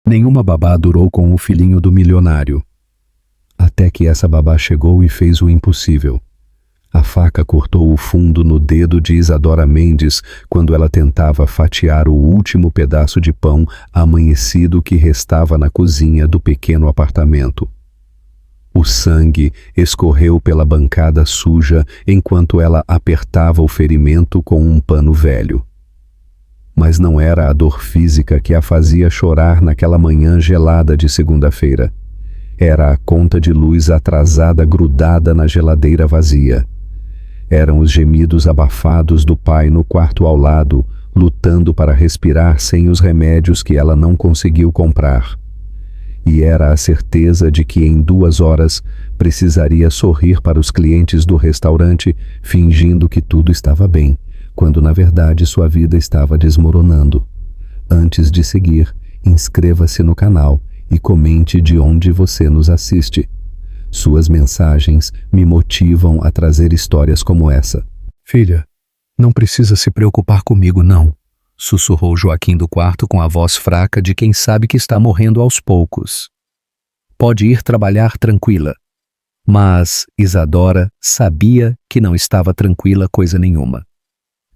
Nenhuma babá durou com o filhinho do milionário. Até que essa babá chegou e fez o impossível. A faca cortou o fundo no dedo de Isadora Mendes quando ela tentava fatiar o último pedaço de pão amanhecido que restava na cozinha do pequeno apartamento. O sangue escorreu pela bancada suja enquanto ela apertava o ferimento com um pano velho. Mas não era a dor física que a fazia chorar naquela manhã gelada de segunda-feira. Era a conta de luz atrasada grudada na geladeira vazia. Eram os gemidos abafados do pai no quarto ao lado, lutando para respirar sem os remédios que ela não conseguiu comprar. E era a certeza de que em 2 horas precisaria sorrir para os clientes do restaurante, fingindo que tudo estava bem, quando na verdade sua vida estava desmoronando. Antes de seguir, inscreva-se no canal e comente de onde você nos assiste. Suas mensagens me motivam a trazer histórias como essa. Filha, não precisa se preocupar comigo, não, sussurrou Joaquim do quarto com a voz fraca de quem sabe que está morrendo aos poucos. Pode ir trabalhar tranquila. Mas Isadora sabia que não estava tranquila coisa nenhuma.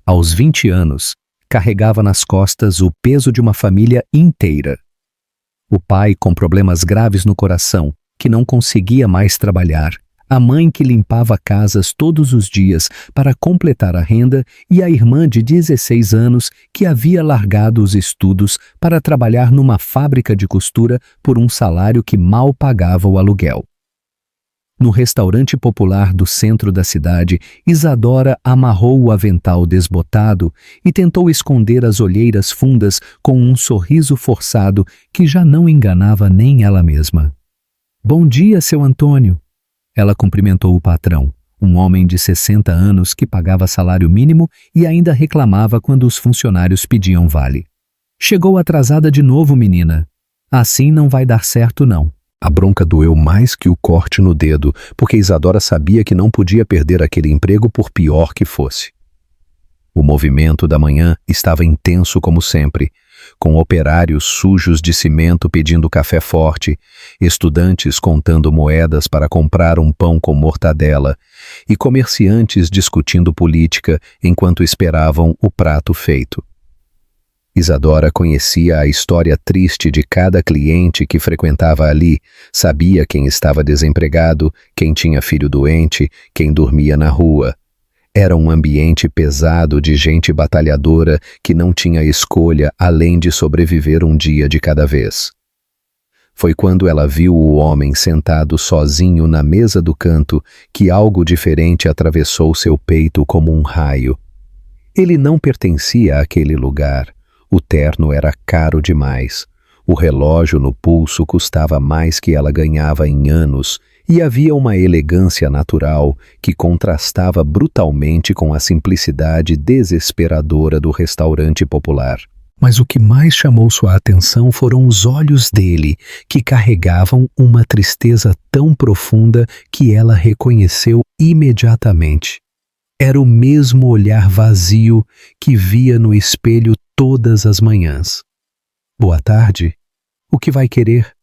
Aos 20 anos, carregava nas costas o peso de uma família inteira. O pai com problemas graves no coração, que não conseguia mais trabalhar, a mãe que limpava casas todos os dias para completar a renda e a irmã de 16 anos que havia largado os estudos para trabalhar numa fábrica de costura por um salário que mal pagava o aluguel. No restaurante popular do centro da cidade, Isadora amarrou o avental desbotado e tentou esconder as olheiras fundas com um sorriso forçado que já não enganava nem ela mesma. Bom dia, seu Antônio. Ela cumprimentou o patrão, um homem de 60 anos que pagava salário mínimo e ainda reclamava quando os funcionários pediam vale. Chegou atrasada de novo, menina. Assim não vai dar certo, não. A bronca doeu mais que o corte no dedo, porque Isadora sabia que não podia perder aquele emprego por pior que fosse. O movimento da manhã estava intenso como sempre, com operários sujos de cimento pedindo café forte, estudantes contando moedas para comprar um pão com mortadela e comerciantes discutindo política enquanto esperavam o prato feito. Isadora conhecia a história triste de cada cliente que frequentava ali, sabia quem estava desempregado, quem tinha filho doente, quem dormia na rua. Era um ambiente pesado de gente batalhadora que não tinha escolha além de sobreviver um dia de cada vez. Foi quando ela viu o homem sentado sozinho na mesa do canto que algo diferente atravessou seu peito como um raio. Ele não pertencia àquele lugar. O terno era caro demais. O relógio no pulso custava mais que ela ganhava em anos e havia uma elegância natural que contrastava brutalmente com a simplicidade desesperadora do restaurante popular. Mas o que mais chamou sua atenção foram os olhos dele, que carregavam uma tristeza tão profunda que ela reconheceu imediatamente. Era o mesmo olhar vazio que via no espelho todas as manhãs. Boa tarde. O que vai querer?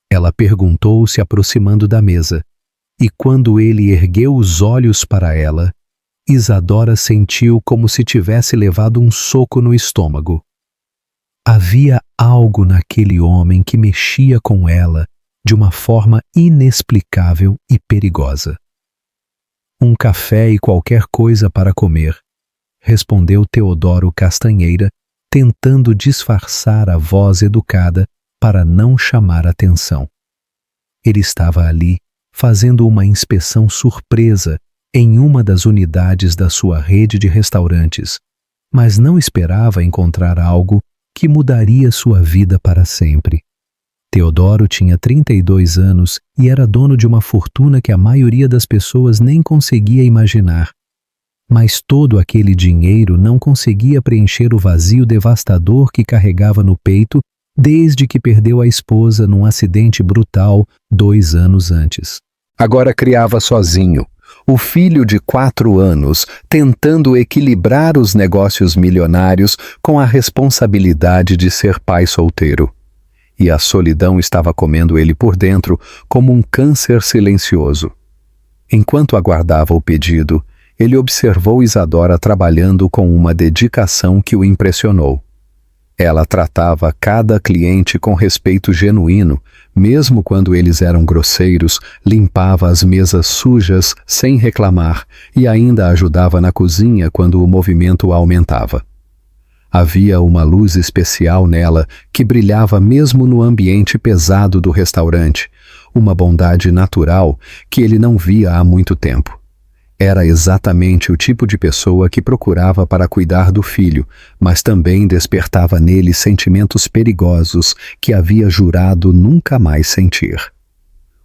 Ela perguntou, se aproximando da mesa. E quando ele ergueu os olhos para ela, Isadora sentiu como se tivesse levado um soco no estômago. Havia algo naquele homem que mexia com ela de uma forma inexplicável e perigosa. Um café e qualquer coisa para comer, respondeu Teodoro Castanheira, tentando disfarçar a voz educada para não chamar atenção. Ele estava ali, fazendo uma inspeção surpresa em uma das unidades da sua rede de restaurantes, mas não esperava encontrar algo que mudaria sua vida para sempre. Teodoro tinha 32 anos e era dono de uma fortuna que a maioria das pessoas nem conseguia imaginar. Mas todo aquele dinheiro não conseguia preencher o vazio devastador que carregava no peito desde que perdeu a esposa num acidente brutal 2 anos antes. Agora criava sozinho, o filho de 4 anos, tentando equilibrar os negócios milionários com a responsabilidade de ser pai solteiro. e a solidão estava comendo ele por dentro como um câncer silencioso. Enquanto aguardava o pedido, ele observou Isadora trabalhando com uma dedicação que o impressionou. Ela tratava cada cliente com respeito genuíno, mesmo quando eles eram grosseiros, limpava as mesas sujas sem reclamar e ainda ajudava na cozinha quando o movimento aumentava. Havia uma luz especial nela que brilhava mesmo no ambiente pesado do restaurante, uma bondade natural que ele não via há muito tempo. Era exatamente o tipo de pessoa que procurava para cuidar do filho, mas também despertava nele sentimentos perigosos que havia jurado nunca mais sentir.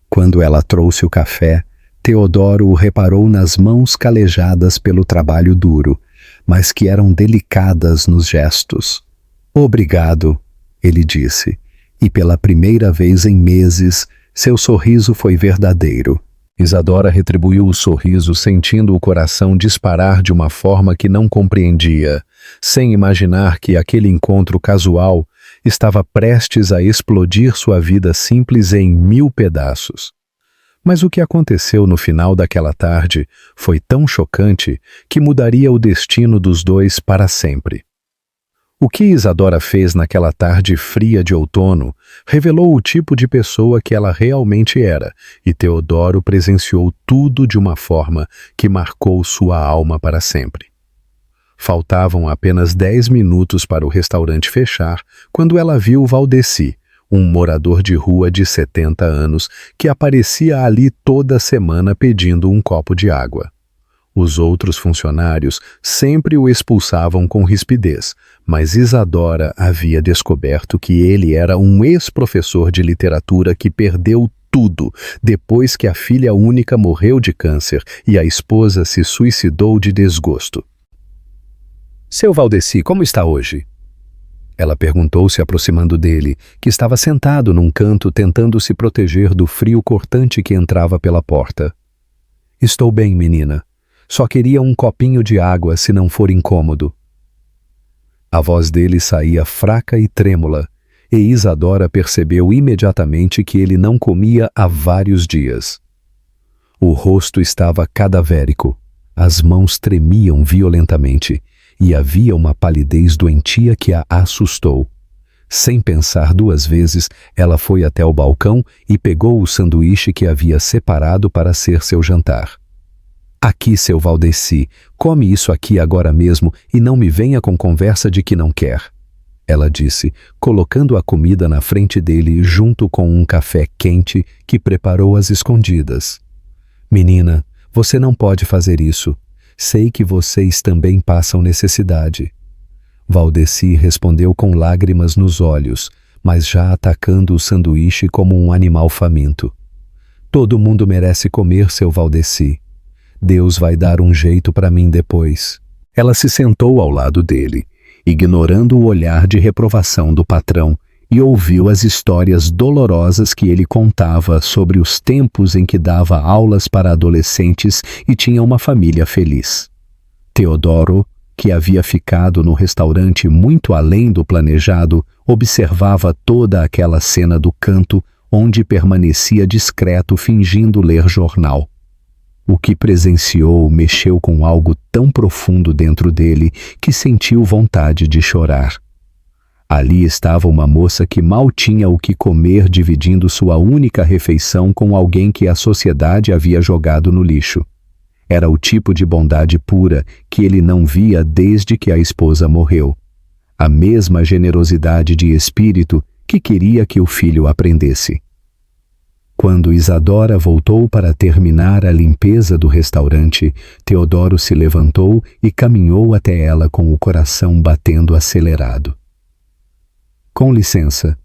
Quando ela trouxe o café, Teodoro reparou nas mãos calejadas pelo trabalho duro, mas que eram delicadas nos gestos. "Obrigado", ele disse, e pela primeira vez em meses, seu sorriso foi verdadeiro. Isadora retribuiu o sorriso, sentindo o coração disparar de uma forma que não compreendia, sem imaginar que aquele encontro casual estava prestes a explodir sua vida simples em 1000 pedaços. Mas o que aconteceu no final daquela tarde foi tão chocante que mudaria o destino dos dois para sempre. O que Isadora fez naquela tarde fria de outono revelou o tipo de pessoa que ela realmente era, e Teodoro presenciou tudo de uma forma que marcou sua alma para sempre. Faltavam apenas 10 minutos para o restaurante fechar quando ela viu Valdeci, um morador de rua de 70 anos que aparecia ali toda semana pedindo um copo de água. Os outros funcionários sempre o expulsavam com rispidez, mas Isadora havia descoberto que ele era um ex-professor de literatura que perdeu tudo depois que a filha única morreu de câncer e a esposa se suicidou de desgosto. "Seu Valdeci, como está hoje?" Ela perguntou, se aproximando dele, que estava sentado num canto tentando se proteger do frio cortante que entrava pela porta. "Estou bem, menina. Só queria um copinho de água se não for incômodo." A voz dele saía fraca e trêmula, e Isadora percebeu imediatamente que ele não comia há vários dias. O rosto estava cadavérico, as mãos tremiam violentamente, e havia uma palidez doentia que a assustou. Sem pensar duas vezes, ela foi até o balcão e pegou o sanduíche que havia separado para ser seu jantar. "Aqui, seu Valdeci, come isso aqui agora mesmo e não me venha com conversa de que não quer", ela disse, colocando a comida na frente dele junto com um café quente que preparou às escondidas. "Menina, você não pode fazer isso. Sei que vocês também passam necessidade." Valdeci respondeu com lágrimas nos olhos, mas já atacando o sanduíche como um animal faminto. "Todo mundo merece comer, seu Valdeci. Deus vai dar um jeito para mim depois." Ela se sentou ao lado dele, ignorando o olhar de reprovação do patrão, e ouviu as histórias dolorosas que ele contava sobre os tempos em que dava aulas para adolescentes e tinha uma família feliz. Teodoro, que havia ficado no restaurante muito além do planejado, observava toda aquela cena do canto, onde permanecia discreto fingindo ler jornal. O que presenciou mexeu com algo tão profundo dentro dele que sentiu vontade de chorar. Ali estava uma moça que mal tinha o que comer, dividindo sua única refeição com alguém que a sociedade havia jogado no lixo. Era o tipo de bondade pura que ele não via desde que a esposa morreu. A mesma generosidade de espírito que queria que o filho aprendesse. Quando Isadora voltou para terminar a limpeza do restaurante, Teodoro se levantou e caminhou até ela com o coração batendo acelerado. "Com licença,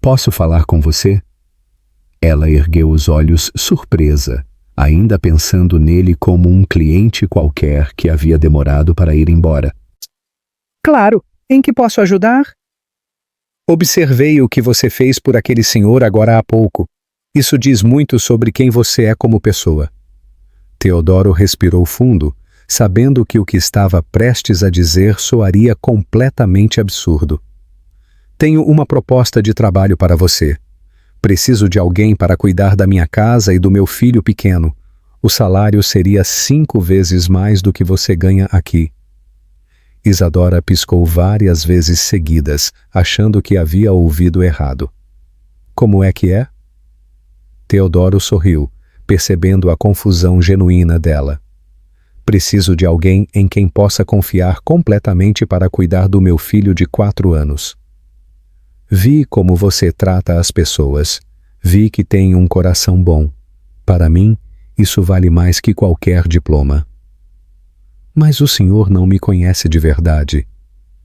posso falar com você?" Ela ergueu os olhos surpresa, ainda pensando nele como um cliente qualquer que havia demorado para ir embora. "Claro, em que posso ajudar?" "Observei o que você fez por aquele senhor agora há pouco. Isso diz muito sobre quem você é como pessoa." Teodoro respirou fundo, sabendo que o que estava prestes a dizer soaria completamente absurdo. Tenho uma proposta de trabalho para você. Preciso de alguém para cuidar da minha casa e do meu filho pequeno. O salário seria 5 vezes mais do que você ganha aqui. Isadora piscou várias vezes seguidas, achando que havia ouvido errado. Como é que é? Teodoro sorriu, percebendo a confusão genuína dela. Preciso de alguém em quem possa confiar completamente para cuidar do meu filho de 4 anos. Vi como você trata as pessoas. Vi que tem um coração bom. Para mim, isso vale mais que qualquer diploma. Mas o senhor não me conhece de verdade,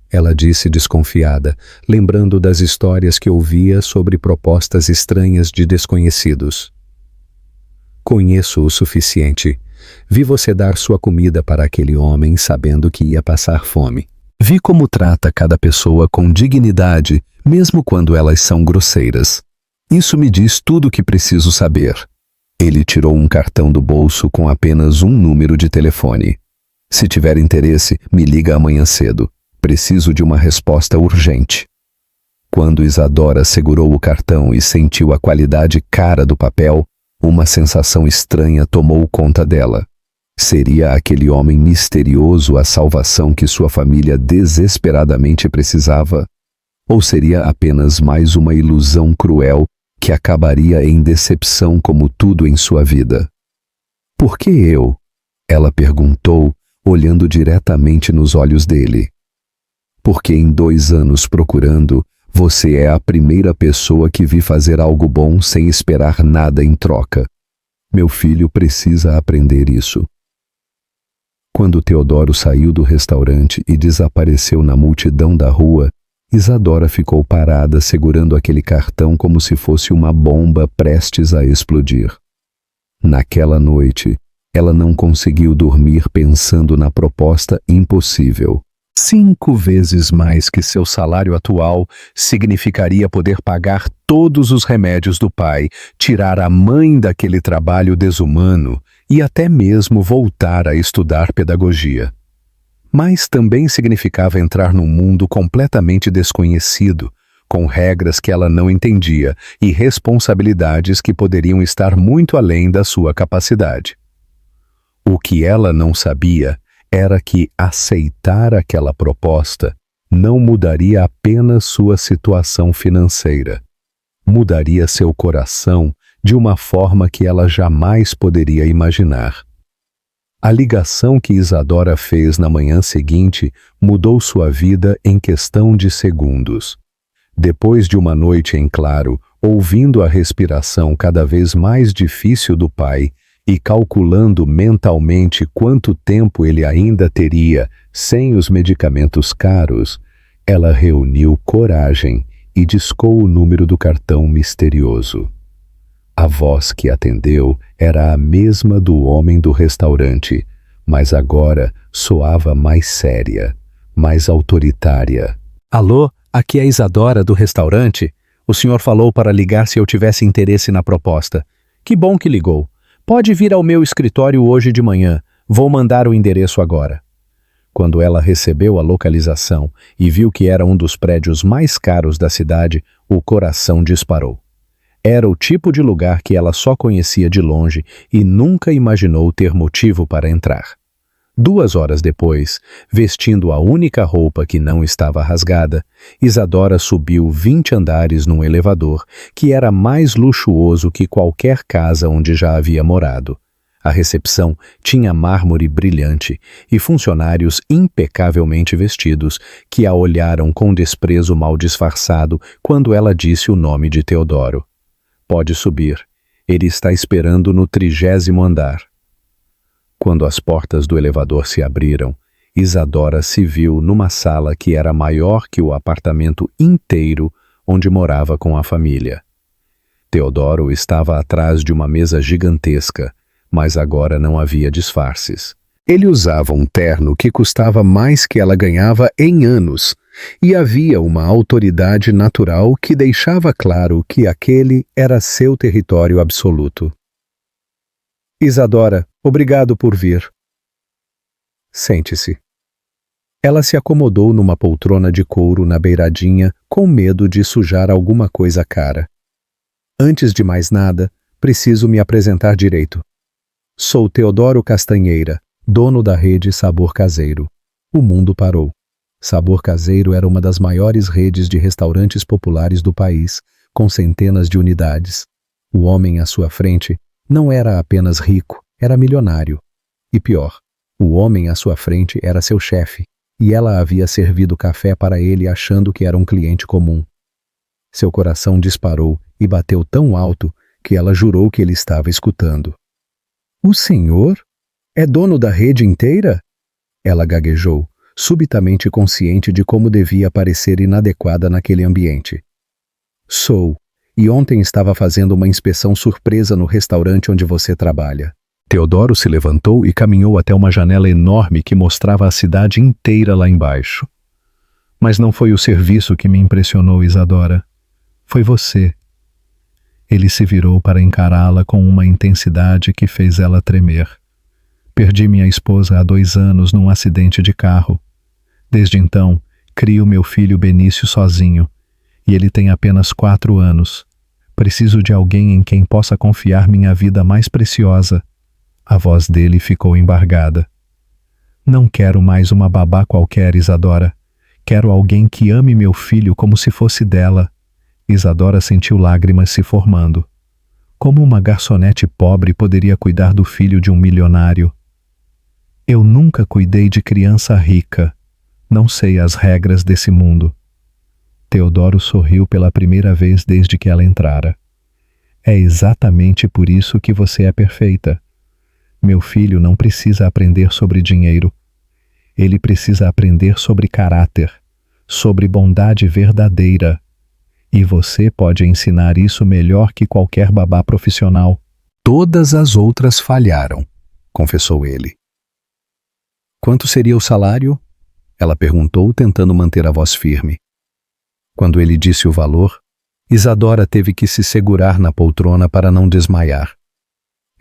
ela disse desconfiada, lembrando das histórias que ouvia sobre propostas estranhas de desconhecidos. Conheço o suficiente. Vi você dar sua comida para aquele homem sabendo que ia passar fome. Vi como trata cada pessoa com dignidade, mesmo quando elas são grosseiras. Isso me diz tudo o que preciso saber. Ele tirou um cartão do bolso com apenas um número de telefone. Se tiver interesse, me liga amanhã cedo. Preciso de uma resposta urgente. Quando Isadora segurou o cartão e sentiu a qualidade cara do papel, uma sensação estranha tomou conta dela. Seria aquele homem misterioso a salvação que sua família desesperadamente precisava? Ou seria apenas mais uma ilusão cruel que acabaria em decepção como tudo em sua vida? Por que eu? Ela perguntou, olhando diretamente nos olhos dele. Porque em 2 anos procurando, você é a primeira pessoa que vi fazer algo bom sem esperar nada em troca. Meu filho precisa aprender isso. Quando Teodoro saiu do restaurante e desapareceu na multidão da rua, Isadora ficou parada segurando aquele cartão como se fosse uma bomba prestes a explodir. Naquela noite, ela não conseguiu dormir pensando na proposta impossível. 5 vezes mais que seu salário atual significaria poder pagar todos os remédios do pai, tirar a mãe daquele trabalho desumano e até mesmo voltar a estudar pedagogia. Mas também significava entrar num mundo completamente desconhecido, com regras que ela não entendia e responsabilidades que poderiam estar muito além da sua capacidade. O que ela não sabia era que aceitar aquela proposta não mudaria apenas sua situação financeira. Mudaria seu coração de uma forma que ela jamais poderia imaginar. A ligação que Isadora fez na manhã seguinte mudou sua vida em questão de segundos. Depois de uma noite em claro, ouvindo a respiração cada vez mais difícil do pai, e calculando mentalmente quanto tempo ele ainda teria sem os medicamentos caros, ela reuniu coragem e discou o número do cartão misterioso. A voz que atendeu era a mesma do homem do restaurante, mas agora soava mais séria, mais autoritária. Alô, aqui é a Isadora do restaurante. O senhor falou para ligar se eu tivesse interesse na proposta. Que bom que ligou. Pode vir ao meu escritório hoje de manhã. Vou mandar o endereço agora. Quando ela recebeu a localização e viu que era um dos prédios mais caros da cidade, o coração disparou. Era o tipo de lugar que ela só conhecia de longe e nunca imaginou ter motivo para entrar. 2 horas depois, vestindo a única roupa que não estava rasgada, Isadora subiu 20 andares num elevador que era mais luxuoso que qualquer casa onde já havia morado. A recepção tinha mármore brilhante e funcionários impecavelmente vestidos que a olharam com desprezo mal disfarçado quando ela disse o nome de Teodoro. Pode subir. Ele está esperando no 30º andar. Quando as portas do elevador se abriram, Isadora se viu numa sala que era maior que o apartamento inteiro onde morava com a família. Teodoro estava atrás de uma mesa gigantesca, mas agora não havia disfarces. Ele usava um terno que custava mais que ela ganhava em anos, e havia uma autoridade natural que deixava claro que aquele era seu território absoluto. Isadora, obrigado por vir. Sente-se. Ela se acomodou numa poltrona de couro na beiradinha, com medo de sujar alguma coisa cara. Antes de mais nada, preciso me apresentar direito. Sou Teodoro Castanheira, dono da rede Sabor Caseiro. O mundo parou. Sabor Caseiro era uma das maiores redes de restaurantes populares do país, com centenas de unidades. O homem à sua frente não era apenas rico, era milionário. E pior, o homem à sua frente era seu chefe, e ela havia servido café para ele achando que era um cliente comum. Seu coração disparou e bateu tão alto que ela jurou que ele estava escutando. "O senhor é dono da rede inteira?" Ela gaguejou, subitamente consciente de como devia parecer inadequada naquele ambiente. "Sou, e ontem estava fazendo uma inspeção surpresa no restaurante onde você trabalha." Teodoro se levantou e caminhou até uma janela enorme que mostrava a cidade inteira lá embaixo. "Mas não foi o serviço que me impressionou, Isadora. Foi você." Ele se virou para encará-la com uma intensidade que fez ela tremer. "Perdi minha esposa há 2 anos num acidente de carro. Desde então, crio meu filho Benício sozinho, e ele tem apenas 4 anos. Preciso de alguém em quem possa confiar minha vida mais preciosa." A voz dele ficou embargada. "Não quero mais uma babá qualquer, Isadora. Quero alguém que ame meu filho como se fosse dela." Isadora sentiu lágrimas se formando. Como uma garçonete pobre poderia cuidar do filho de um milionário? "Eu nunca cuidei de criança rica. Não sei as regras desse mundo." Teodoro sorriu pela primeira vez desde que ela entrara. "É exatamente por isso que você é perfeita. Meu filho não precisa aprender sobre dinheiro. Ele precisa aprender sobre caráter, sobre bondade verdadeira. E você pode ensinar isso melhor que qualquer babá profissional." "Todas as outras falharam", confessou ele. "Quanto seria o salário?" ela perguntou, tentando manter a voz firme. Quando ele disse o valor, Isadora teve que se segurar na poltrona para não desmaiar.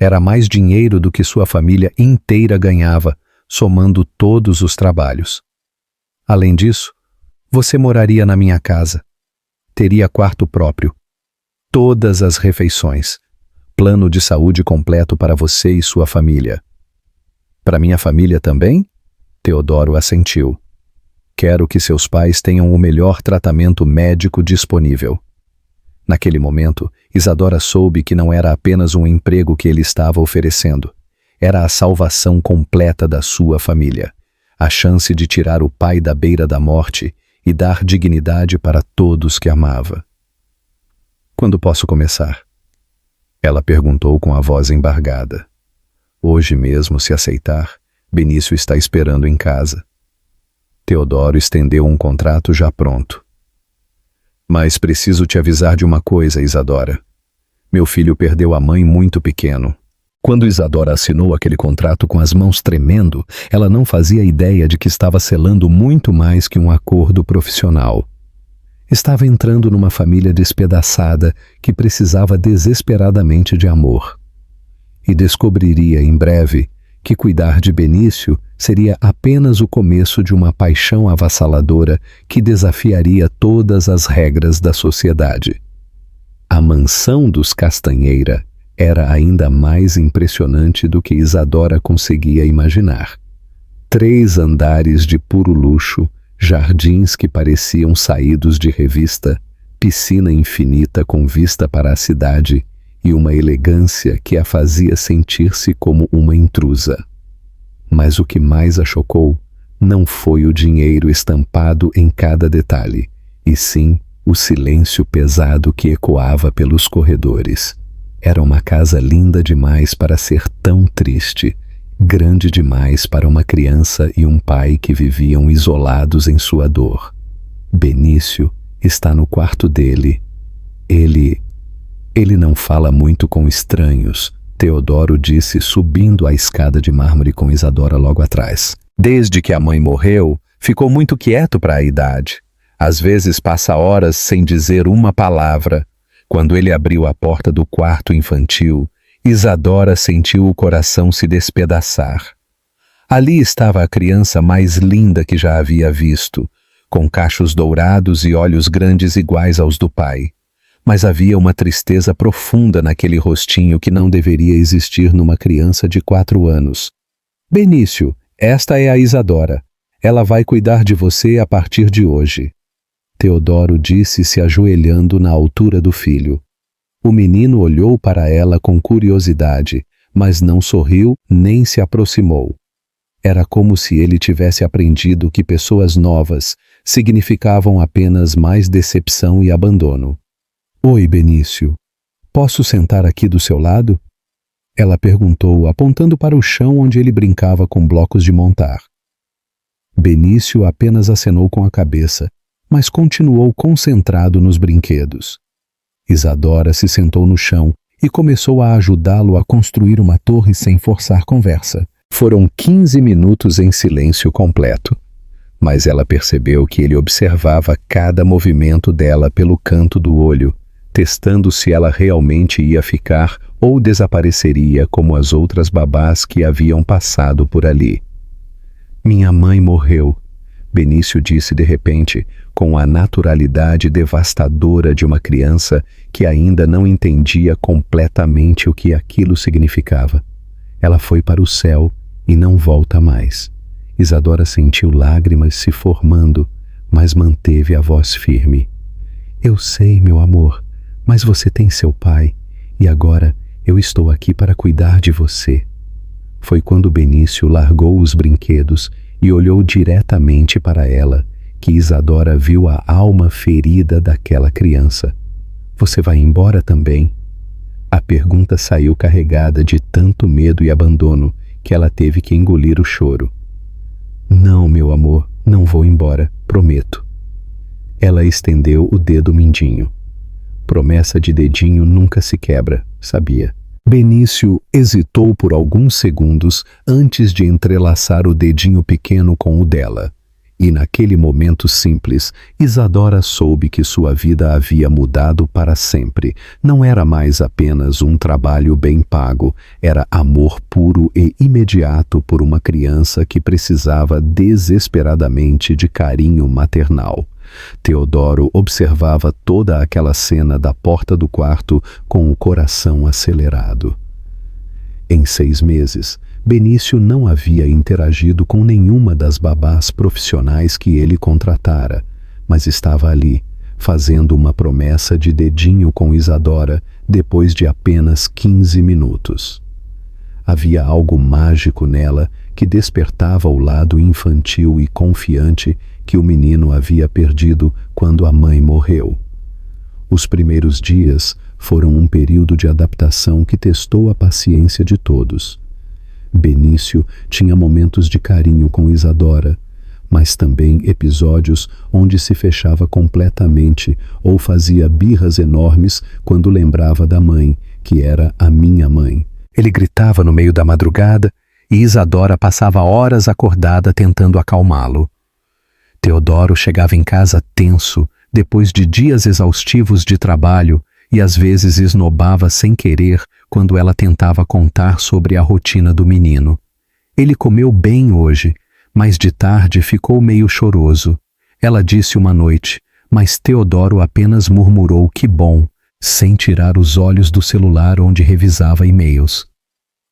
Era mais dinheiro do que sua família inteira ganhava, somando todos os trabalhos. "Além disso, você moraria na minha casa. Teria quarto próprio, todas as refeições, plano de saúde completo para você e sua família." "Para minha família também?" Teodoro assentiu. "Quero que seus pais tenham o melhor tratamento médico disponível." Naquele momento, Isadora soube que não era apenas um emprego que ele estava oferecendo. Era a salvação completa da sua família, a chance de tirar o pai da beira da morte e dar dignidade para todos que amava. "Quando posso começar?" ela perguntou com a voz embargada. "Hoje mesmo, se aceitar, Benício está esperando em casa." Teodoro estendeu um contrato já pronto. "Mas preciso te avisar de uma coisa, Isadora. Meu filho perdeu a mãe muito pequeno." Quando Isadora assinou aquele contrato com as mãos tremendo, ela não fazia ideia de que estava selando muito mais que um acordo profissional. Estava entrando numa família despedaçada que precisava desesperadamente de amor. E descobriria em breve que cuidar de Benício seria apenas o começo de uma paixão avassaladora que desafiaria todas as regras da sociedade. A mansão dos Castanheira era ainda mais impressionante do que Isadora conseguia imaginar. 3 andares de puro luxo, jardins que pareciam saídos de revista, piscina infinita com vista para a cidade e uma elegância que a fazia sentir-se como uma intrusa. Mas o que mais a chocou não foi o dinheiro estampado em cada detalhe, e sim o silêncio pesado que ecoava pelos corredores. Era uma casa linda demais para ser tão triste, grande demais para uma criança e um pai que viviam isolados em sua dor. Benício está no quarto dele. Ele não fala muito com estranhos, Teodoro disse, subindo a escada de mármore com Isadora logo atrás. Desde que a mãe morreu, ficou muito quieto para a idade. Às vezes passa horas sem dizer uma palavra. Quando ele abriu a porta do quarto infantil, Isadora sentiu o coração se despedaçar. Ali estava a criança mais linda que já havia visto, com cachos dourados e olhos grandes iguais aos do pai. Mas havia uma tristeza profunda naquele rostinho que não deveria existir numa criança de 4 anos. Benício, esta é a Isadora. Ela vai cuidar de você a partir de hoje. Teodoro disse, se ajoelhando na altura do filho. O menino olhou para ela com curiosidade, mas não sorriu nem se aproximou. Era como se ele tivesse aprendido que pessoas novas significavam apenas mais decepção e abandono. Oi, Benício. Posso sentar aqui do seu lado? Ela perguntou, apontando para o chão onde ele brincava com blocos de montar. Benício apenas acenou com a cabeça, mas continuou concentrado nos brinquedos. Isadora se sentou no chão e começou a ajudá-lo a construir uma torre sem forçar conversa. Foram 15 minutos em silêncio completo, mas ela percebeu que ele observava cada movimento dela pelo canto do olho, testando se ela realmente ia ficar ou desapareceria como as outras babás que haviam passado por ali. Minha mãe morreu, Benício disse de repente, com a naturalidade devastadora de uma criança que ainda não entendia completamente o que aquilo significava. Ela foi para o céu e não volta mais. Isadora sentiu lágrimas se formando, mas manteve a voz firme. Eu sei, meu amor, mas você tem seu pai, e agora eu estou aqui para cuidar de você. Foi quando Benício largou os brinquedos e olhou diretamente para ela que Isadora viu a alma ferida daquela criança. Você vai embora também? A pergunta saiu carregada de tanto medo e abandono que ela teve que engolir o choro. Não, meu amor, não vou embora, prometo. Ela estendeu o dedo mindinho. Promessa de dedinho nunca se quebra, sabia? Benício hesitou por alguns segundos antes de entrelaçar o dedinho pequeno com o dela. E naquele momento simples, Isadora soube que sua vida havia mudado para sempre. Não era mais apenas um trabalho bem pago, era amor puro e imediato por uma criança que precisava desesperadamente de carinho maternal. Teodoro observava toda aquela cena da porta do quarto com o coração acelerado. Em 6 meses, Benício não havia interagido com nenhuma das babás profissionais que ele contratara, mas estava ali, fazendo uma promessa de dedinho com Isadora depois de apenas 15 minutos. Havia algo mágico nela que despertava o lado infantil e confiante que o menino havia perdido quando a mãe morreu. Os primeiros dias foram um período de adaptação que testou a paciência de todos. Benício tinha momentos de carinho com Isadora, mas também episódios onde se fechava completamente ou fazia birras enormes quando lembrava da mãe, que era a minha mãe. Ele gritava no meio da madrugada e Isadora passava horas acordada tentando acalmá-lo. Teodoro chegava em casa tenso, depois de dias exaustivos de trabalho, e às vezes esnobava sem querer quando ela tentava contar sobre a rotina do menino. Ele comeu bem hoje, mas de tarde ficou meio choroso. Ela disse uma noite, mas Teodoro apenas murmurou que bom, sem tirar os olhos do celular onde revisava e-mails.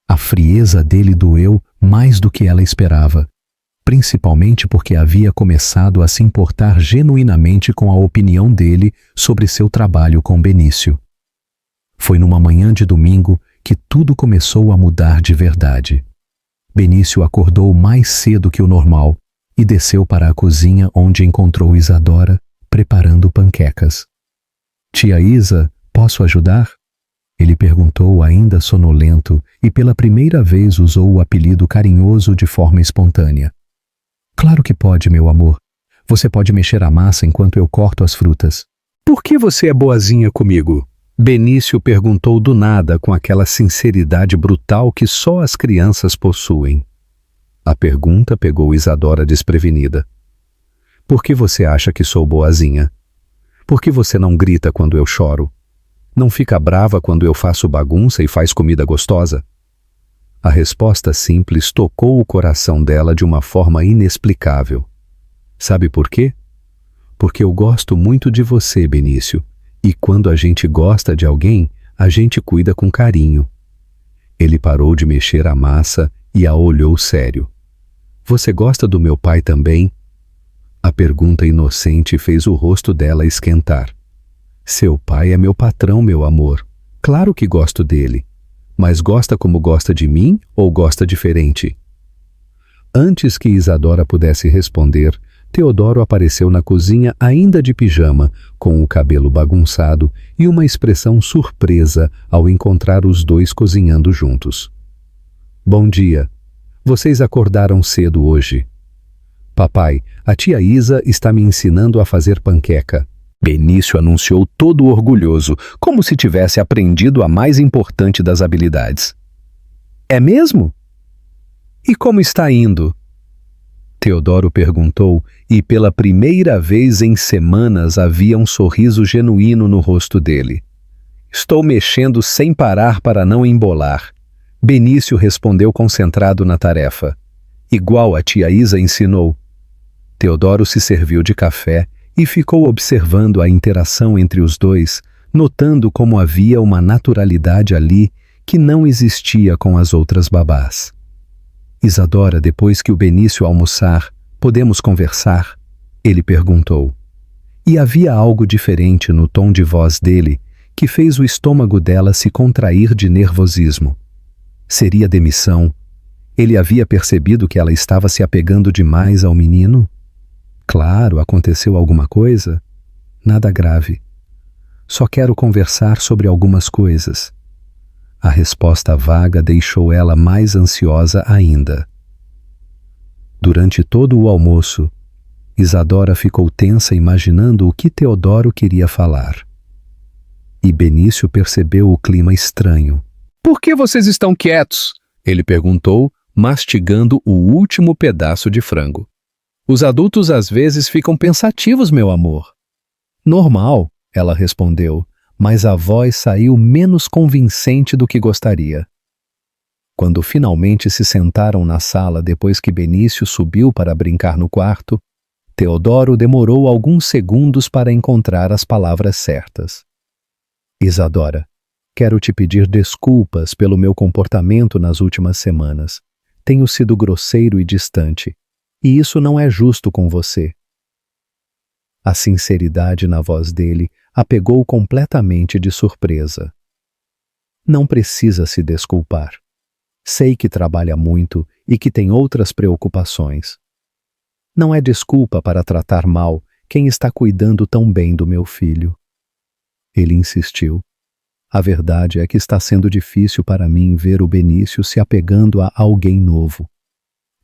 A frieza dele doeu mais do que ela esperava, principalmente porque havia começado a se importar genuinamente com a opinião dele sobre seu trabalho com Benício. Foi numa manhã de domingo que tudo começou a mudar de verdade. Benício acordou mais cedo que o normal e desceu para a cozinha onde encontrou Isadora preparando panquecas. Tia Isa, posso ajudar? Ele perguntou ainda sonolento e pela primeira vez usou o apelido carinhoso de forma espontânea. Claro que pode, meu amor. Você pode mexer a massa enquanto eu corto as frutas. Por que você é boazinha comigo? Benício perguntou do nada com aquela sinceridade brutal que só as crianças possuem. A pergunta pegou Isadora desprevenida. Por que você acha que sou boazinha? Por que você não grita quando eu choro? Não fica brava quando eu faço bagunça e faz comida gostosa? A resposta simples tocou o coração dela de uma forma inexplicável. Sabe por quê? Porque eu gosto muito de você, Benício, e quando a gente gosta de alguém, a gente cuida com carinho. Ele parou de mexer a massa e a olhou sério. Você gosta do meu pai também? A pergunta inocente fez o rosto dela esquentar. Seu pai é meu patrão, meu amor. Claro que gosto dele. Mas gosta como gosta de mim ou gosta diferente? Antes que Isadora pudesse responder, Teodoro apareceu na cozinha ainda de pijama, com o cabelo bagunçado e uma expressão surpresa ao encontrar os dois cozinhando juntos. Bom dia. Vocês acordaram cedo hoje. Papai, a tia Isa está me ensinando a fazer panqueca. Benício anunciou todo orgulhoso, como se tivesse aprendido a mais importante das habilidades. É mesmo? E como está indo? Teodoro perguntou, e pela primeira vez em semanas havia um sorriso genuíno no rosto dele. Estou mexendo sem parar para não embolar. Benício respondeu concentrado na tarefa. Igual a tia Isa ensinou. Teodoro se serviu de café e ficou observando a interação entre os dois, notando como havia uma naturalidade ali que não existia com as outras babás. Isadora, depois que o Benício almoçar, podemos conversar? Ele perguntou. E havia algo diferente no tom de voz dele que fez o estômago dela se contrair de nervosismo. Seria demissão? Ele havia percebido que ela estava se apegando demais ao menino? Claro, aconteceu alguma coisa? Nada grave. Só quero conversar sobre algumas coisas. A resposta vaga deixou ela mais ansiosa ainda. Durante todo o almoço, Isadora ficou tensa imaginando o que Teodoro queria falar. E Benício percebeu o clima estranho. Por que vocês estão quietos? Ele perguntou, mastigando o último pedaço de frango. Os adultos às vezes ficam pensativos, meu amor. Normal, ela respondeu, mas a voz saiu menos convincente do que gostaria. Quando finalmente se sentaram na sala depois que Benício subiu para brincar no quarto, Teodoro demorou alguns segundos para encontrar as palavras certas. Isadora, quero te pedir desculpas pelo meu comportamento nas últimas semanas. Tenho sido grosseiro e distante. E isso não é justo com você. A sinceridade na voz dele a pegou completamente de surpresa. Não precisa se desculpar. Sei que trabalha muito e que tem outras preocupações. Não é desculpa para tratar mal quem está cuidando tão bem do meu filho. Ele insistiu. A verdade é que está sendo difícil para mim ver o Benício se apegando a alguém novo.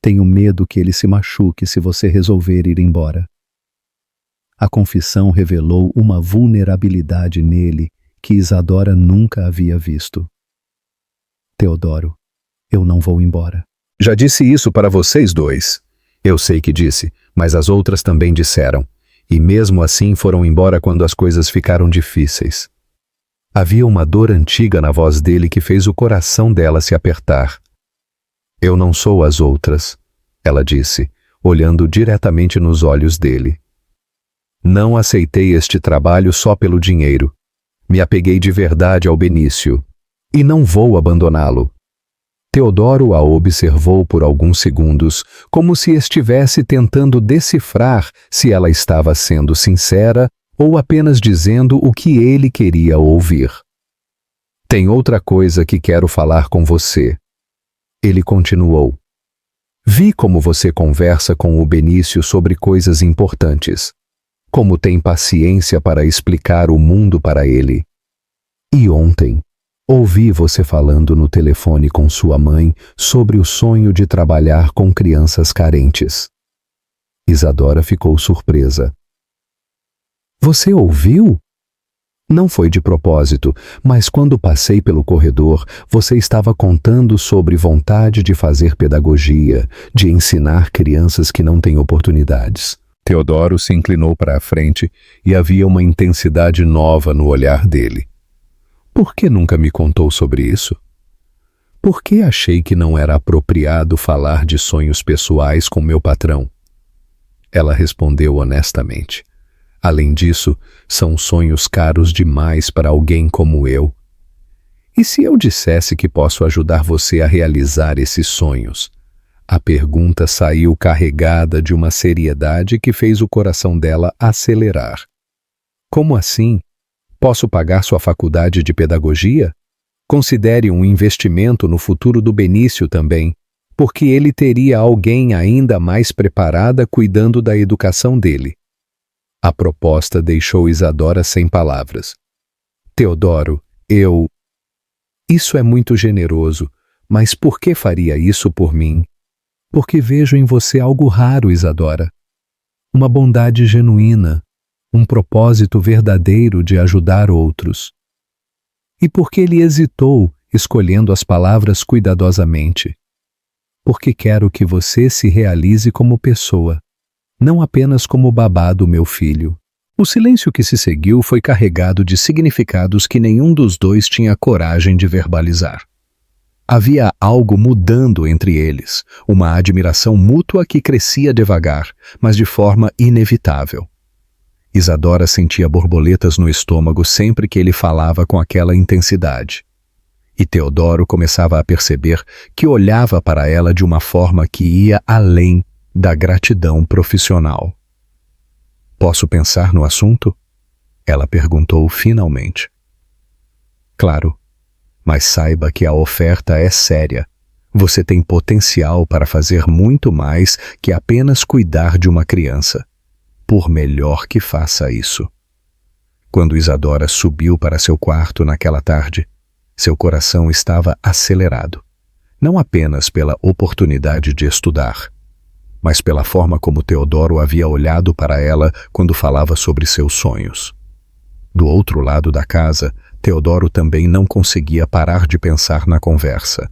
Tenho medo que ele se machuque se você resolver ir embora. A confissão revelou uma vulnerabilidade nele que Isadora nunca havia visto. Teodoro, eu não vou embora. Já disse isso para vocês dois. Eu sei que disse, mas as outras também disseram. E mesmo assim foram embora quando as coisas ficaram difíceis. Havia uma dor antiga na voz dele que fez o coração dela se apertar. Eu não sou as outras, ela disse, olhando diretamente nos olhos dele. Não aceitei este trabalho só pelo dinheiro. Me apeguei de verdade ao Benício. E não vou abandoná-lo. Teodoro a observou por alguns segundos, como se estivesse tentando decifrar se ela estava sendo sincera ou apenas dizendo o que ele queria ouvir. Tem outra coisa que quero falar com você. Ele continuou. Vi como você conversa com o Benício sobre coisas importantes. Como tem paciência para explicar o mundo para ele. E ontem, ouvi você falando no telefone com sua mãe sobre o sonho de trabalhar com crianças carentes. Isadora ficou surpresa. Você ouviu? Não foi de propósito, mas quando passei pelo corredor, você estava contando sobre vontade de fazer pedagogia, de ensinar crianças que não têm oportunidades. Teodoro se inclinou para a frente e havia uma intensidade nova no olhar dele. Por que nunca me contou sobre isso? Por que achei que não era apropriado falar de sonhos pessoais com meu patrão? Ela respondeu honestamente. Além disso, são sonhos caros demais para alguém como eu. E se eu dissesse que posso ajudar você a realizar esses sonhos? A pergunta saiu carregada de uma seriedade que fez o coração dela acelerar. Como assim? Posso pagar sua faculdade de pedagogia? Considere um investimento no futuro do Benício também, porque ele teria alguém ainda mais preparada cuidando da educação dele. A proposta deixou Isadora sem palavras. Teodoro, Isso é muito generoso, mas por que faria isso por mim? Porque vejo em você algo raro, Isadora. Uma bondade genuína, um propósito verdadeiro de ajudar outros. E por que ele hesitou, escolhendo as palavras cuidadosamente? Porque quero que você se realize como pessoa, não apenas como babá do meu filho. O silêncio que se seguiu foi carregado de significados que nenhum dos dois tinha coragem de verbalizar. Havia algo mudando entre eles, uma admiração mútua que crescia devagar, mas de forma inevitável. Isadora sentia borboletas no estômago sempre que ele falava com aquela intensidade. E Teodoro começava a perceber que olhava para ela de uma forma que ia além da gratidão profissional. Posso pensar no assunto? Ela perguntou finalmente. Claro, mas saiba que a oferta é séria. Você tem potencial para fazer muito mais que apenas cuidar de uma criança, por melhor que faça isso. Quando Isadora subiu para seu quarto naquela tarde, seu coração estava acelerado, não apenas pela oportunidade de estudar, mas pela forma como Teodoro havia olhado para ela quando falava sobre seus sonhos. Do outro lado da casa, Teodoro também não conseguia parar de pensar na conversa.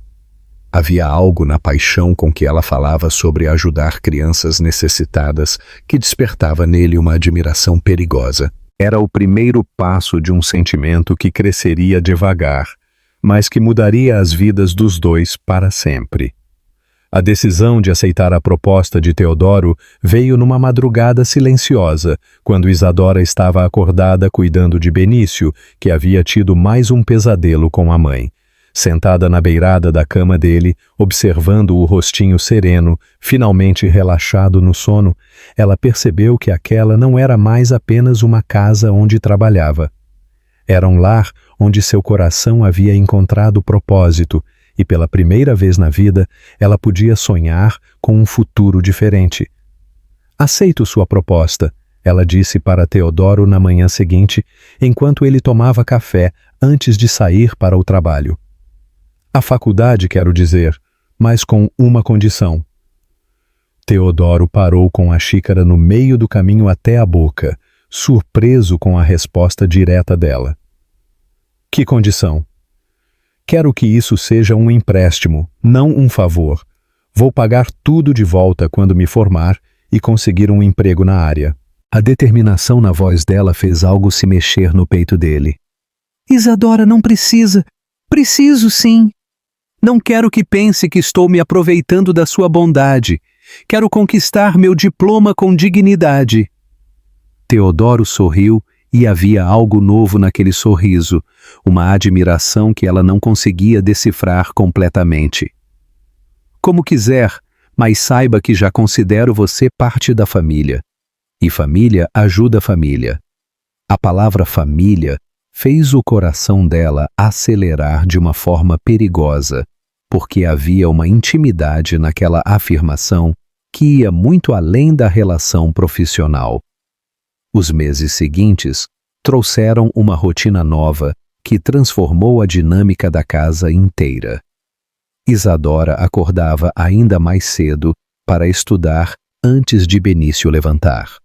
Havia algo na paixão com que ela falava sobre ajudar crianças necessitadas que despertava nele uma admiração perigosa. Era o primeiro passo de um sentimento que cresceria devagar, mas que mudaria as vidas dos dois para sempre. A decisão de aceitar a proposta de Teodoro veio numa madrugada silenciosa, quando Isadora estava acordada cuidando de Benício, que havia tido mais um pesadelo com a mãe. Sentada na beirada da cama dele, observando o rostinho sereno, finalmente relaxado no sono, ela percebeu que aquela não era mais apenas uma casa onde trabalhava. Era um lar onde seu coração havia encontrado propósito, e pela primeira vez na vida, ela podia sonhar com um futuro diferente. Aceito sua proposta, ela disse para Teodoro na manhã seguinte, enquanto ele tomava café antes de sair para o trabalho. A faculdade, quero dizer, mas com uma condição. Teodoro parou com a xícara no meio do caminho até a boca, surpreso com a resposta direta dela. Que condição? Quero que isso seja um empréstimo, não um favor. Vou pagar tudo de volta quando me formar e conseguir um emprego na área. A determinação na voz dela fez algo se mexer no peito dele. Isadora, não precisa. Preciso sim. Não quero que pense que estou me aproveitando da sua bondade. Quero conquistar meu diploma com dignidade. Teodoro sorriu e havia algo novo naquele sorriso, uma admiração que ela não conseguia decifrar completamente. Como quiser, mas saiba que já considero você parte da família. E família ajuda a família. A palavra família fez o coração dela acelerar de uma forma perigosa, porque havia uma intimidade naquela afirmação que ia muito além da relação profissional. Os meses seguintes trouxeram uma rotina nova que transformou a dinâmica da casa inteira. Isadora acordava ainda mais cedo para estudar antes de Benício levantar.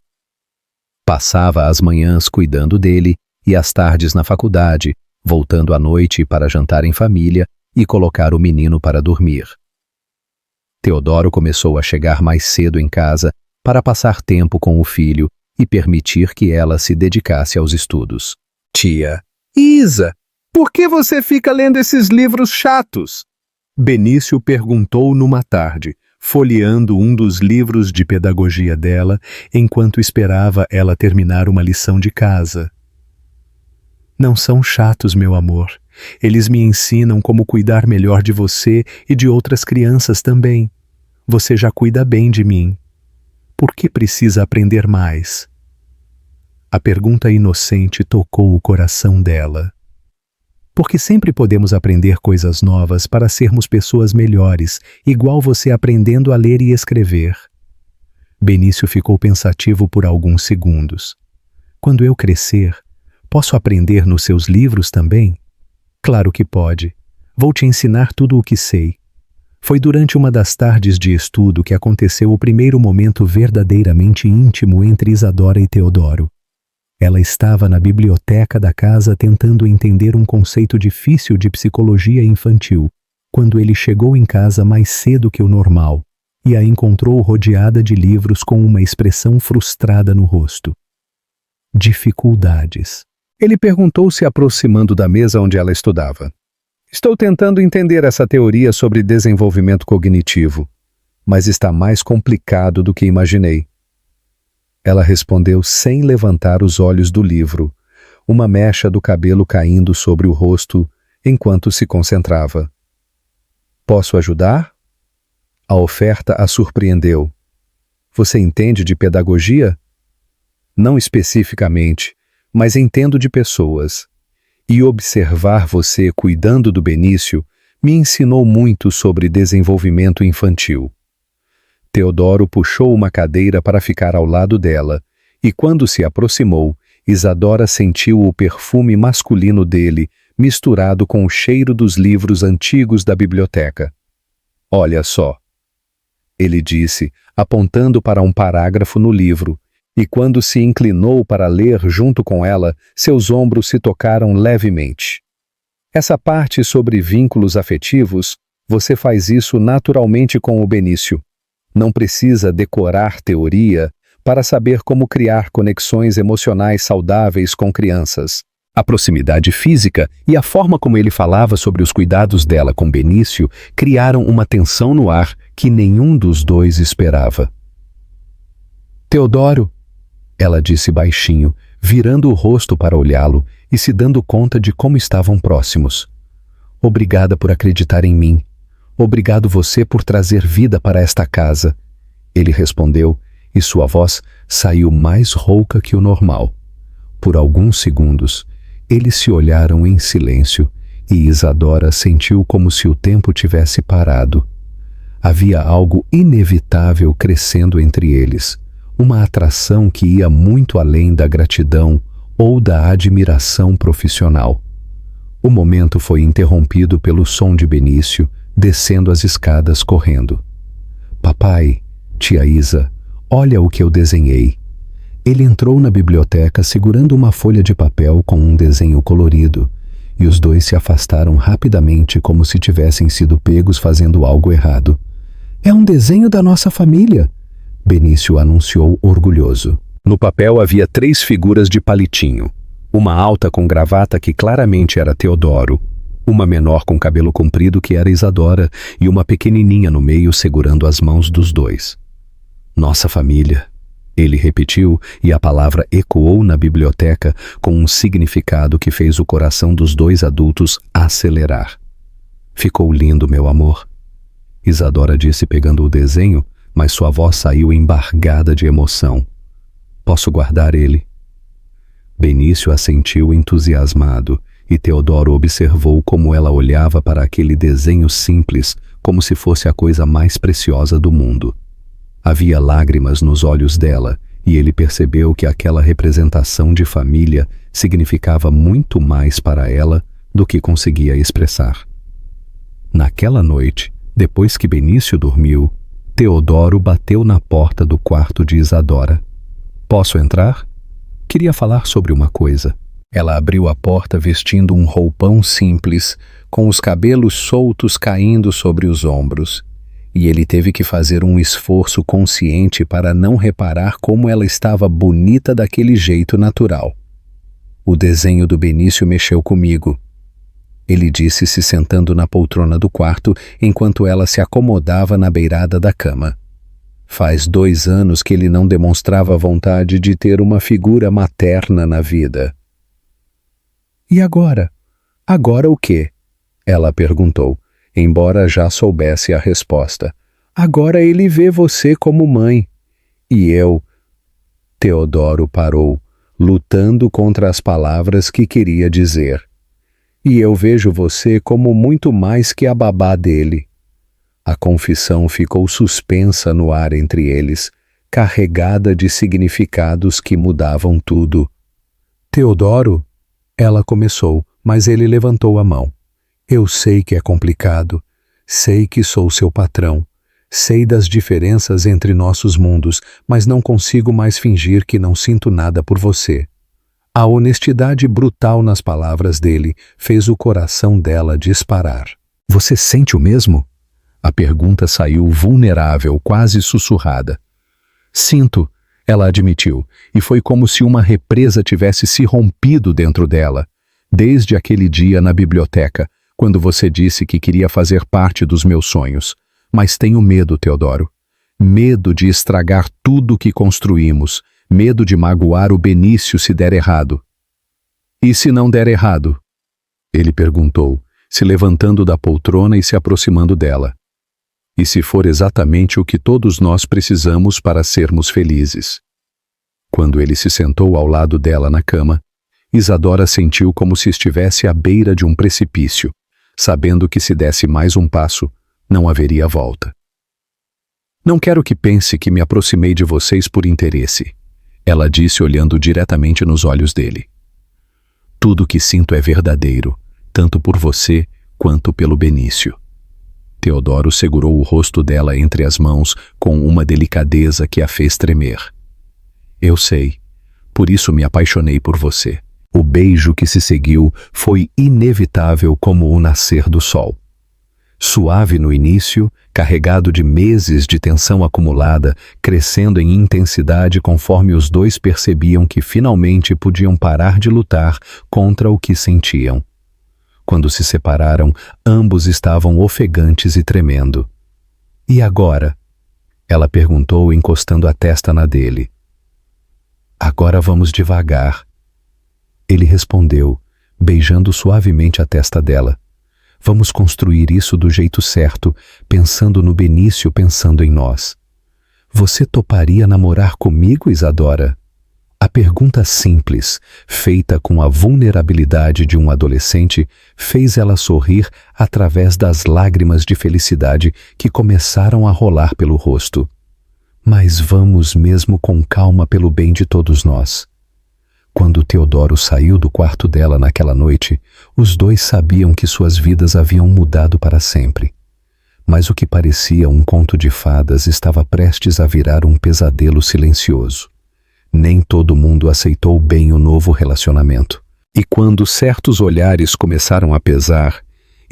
Passava as manhãs cuidando dele e as tardes na faculdade, voltando à noite para jantar em família e colocar o menino para dormir. Teodoro começou a chegar mais cedo em casa para passar tempo com o filho e permitir que ela se dedicasse aos estudos. Tia, Isa, por que você fica lendo esses livros chatos? Benício perguntou numa tarde, folheando um dos livros de pedagogia dela, enquanto esperava ela terminar uma lição de casa. Não são chatos, meu amor. Eles me ensinam como cuidar melhor de você e de outras crianças também. Você já cuida bem de mim. Por que precisa aprender mais? A pergunta inocente tocou o coração dela. Porque sempre podemos aprender coisas novas para sermos pessoas melhores, igual você aprendendo a ler e escrever. Benício ficou pensativo por alguns segundos. Quando eu crescer, posso aprender nos seus livros também? Claro que pode. Vou te ensinar tudo o que sei. Foi durante uma das tardes de estudo que aconteceu o primeiro momento verdadeiramente íntimo entre Isadora e Teodoro. Ela estava na biblioteca da casa tentando entender um conceito difícil de psicologia infantil, quando ele chegou em casa mais cedo que o normal e a encontrou rodeada de livros com uma expressão frustrada no rosto. Dificuldades. Ele perguntou, se aproximando da mesa onde ela estudava. Estou tentando entender essa teoria sobre desenvolvimento cognitivo, mas está mais complicado do que imaginei. Ela respondeu sem levantar os olhos do livro, uma mecha do cabelo caindo sobre o rosto enquanto se concentrava. Posso ajudar? A oferta a surpreendeu. Você entende de pedagogia? Não especificamente, mas entendo de pessoas. E observar você cuidando do Benício me ensinou muito sobre desenvolvimento infantil. Teodoro puxou uma cadeira para ficar ao lado dela, e quando se aproximou, Isadora sentiu o perfume masculino dele misturado com o cheiro dos livros antigos da biblioteca. Olha só, ele disse, apontando para um parágrafo no livro, e quando se inclinou para ler junto com ela, seus ombros se tocaram levemente. Essa parte sobre vínculos afetivos, você faz isso naturalmente com o Benício. Não precisa decorar teoria para saber como criar conexões emocionais saudáveis com crianças. A proximidade física e a forma como ele falava sobre os cuidados dela com Benício criaram uma tensão no ar que nenhum dos dois esperava. Teodoro, ela disse baixinho, virando o rosto para olhá-lo e se dando conta de como estavam próximos. Obrigada por acreditar em mim. Obrigado você por trazer vida para esta casa. Ele respondeu, e sua voz saiu mais rouca que o normal. Por alguns segundos, eles se olharam em silêncio e Isadora sentiu como se o tempo tivesse parado. Havia algo inevitável crescendo entre eles, uma atração que ia muito além da gratidão ou da admiração profissional. O momento foi interrompido pelo som de Benício, descendo as escadas correndo. Papai, tia Isa, olha o que eu desenhei. Ele entrou na biblioteca segurando uma folha de papel com um desenho colorido, e os dois se afastaram rapidamente como se tivessem sido pegos fazendo algo errado. É um desenho da nossa família, Benício anunciou orgulhoso. No papel havia 3 figuras de palitinho, uma alta com gravata que claramente era Teodoro, uma menor com cabelo comprido que era Isadora e uma pequenininha no meio segurando as mãos dos dois. Nossa família, ele repetiu e a palavra ecoou na biblioteca com um significado que fez o coração dos 2 adultos acelerar. Ficou lindo, meu amor, Isadora disse pegando o desenho, mas sua voz saiu embargada de emoção. Posso guardar ele? Benício assentiu entusiasmado e Teodoro observou como ela olhava para aquele desenho simples como se fosse a coisa mais preciosa do mundo. Havia lágrimas nos olhos dela e ele percebeu que aquela representação de família significava muito mais para ela do que conseguia expressar. Naquela noite, depois que Benício dormiu, Teodoro bateu na porta do quarto de Isadora. Posso entrar? Queria falar sobre uma coisa. Ela abriu a porta vestindo um roupão simples, com os cabelos soltos caindo sobre os ombros, e ele teve que fazer um esforço consciente para não reparar como ela estava bonita daquele jeito natural. O desenho do Benício mexeu comigo. ele disse se sentando na poltrona do quarto enquanto ela se acomodava na beirada da cama. Faz 2 anos que ele não demonstrava vontade de ter uma figura materna na vida. E agora? Agora o quê? Ela perguntou, embora já soubesse a resposta. Agora ele vê você como mãe. E eu... Teodoro parou, lutando contra as palavras que queria dizer. E eu vejo você como muito mais que a babá dele. A confissão ficou suspensa no ar entre eles, carregada de significados que mudavam tudo. Teodoro? Ela começou, mas ele levantou a mão. Eu sei que é complicado. Sei que sou seu patrão. Sei das diferenças entre nossos mundos, mas não consigo mais fingir que não sinto nada por você. A honestidade brutal nas palavras dele fez o coração dela disparar. Você sente o mesmo? A pergunta saiu vulnerável, quase sussurrada. Sinto, ela admitiu, e foi como se uma represa tivesse se rompido dentro dela. Desde aquele dia na biblioteca, quando você disse que queria fazer parte dos meus sonhos. Mas tenho medo, Teodoro. Medo de estragar tudo que construímos. Medo de magoar o Benício se der errado. E se não der errado? Ele perguntou, se levantando da poltrona e se aproximando dela. E se for exatamente o que todos nós precisamos para sermos felizes? Quando ele se sentou ao lado dela na cama, Isadora sentiu como se estivesse à beira de um precipício, sabendo que se desse mais um passo, não haveria volta. Não quero que pense que me aproximei de vocês por interesse, ela disse olhando diretamente nos olhos dele. Tudo o que sinto é verdadeiro, tanto por você quanto pelo Benício. Teodoro segurou o rosto dela entre as mãos com uma delicadeza que a fez tremer. Eu sei, por isso me apaixonei por você. O beijo que se seguiu foi inevitável como o nascer do sol. Suave no início, carregado de meses de tensão acumulada, crescendo em intensidade conforme os dois percebiam que finalmente podiam parar de lutar contra o que sentiam. Quando se separaram, ambos estavam ofegantes e tremendo. E agora? Ela perguntou, encostando a testa na dele. Agora vamos devagar. Ele respondeu, beijando suavemente a testa dela. Vamos construir isso do jeito certo, pensando no Benício, pensando em nós. Você toparia namorar comigo, Isadora? A pergunta simples, feita com a vulnerabilidade de um adolescente, fez ela sorrir através das lágrimas de felicidade que começaram a rolar pelo rosto. Mas vamos mesmo com calma pelo bem de todos nós. Quando Teodoro saiu do quarto dela naquela noite, os dois sabiam que suas vidas haviam mudado para sempre. Mas o que parecia um conto de fadas estava prestes a virar um pesadelo silencioso. Nem todo mundo aceitou bem o novo relacionamento. E quando certos olhares começaram a pesar,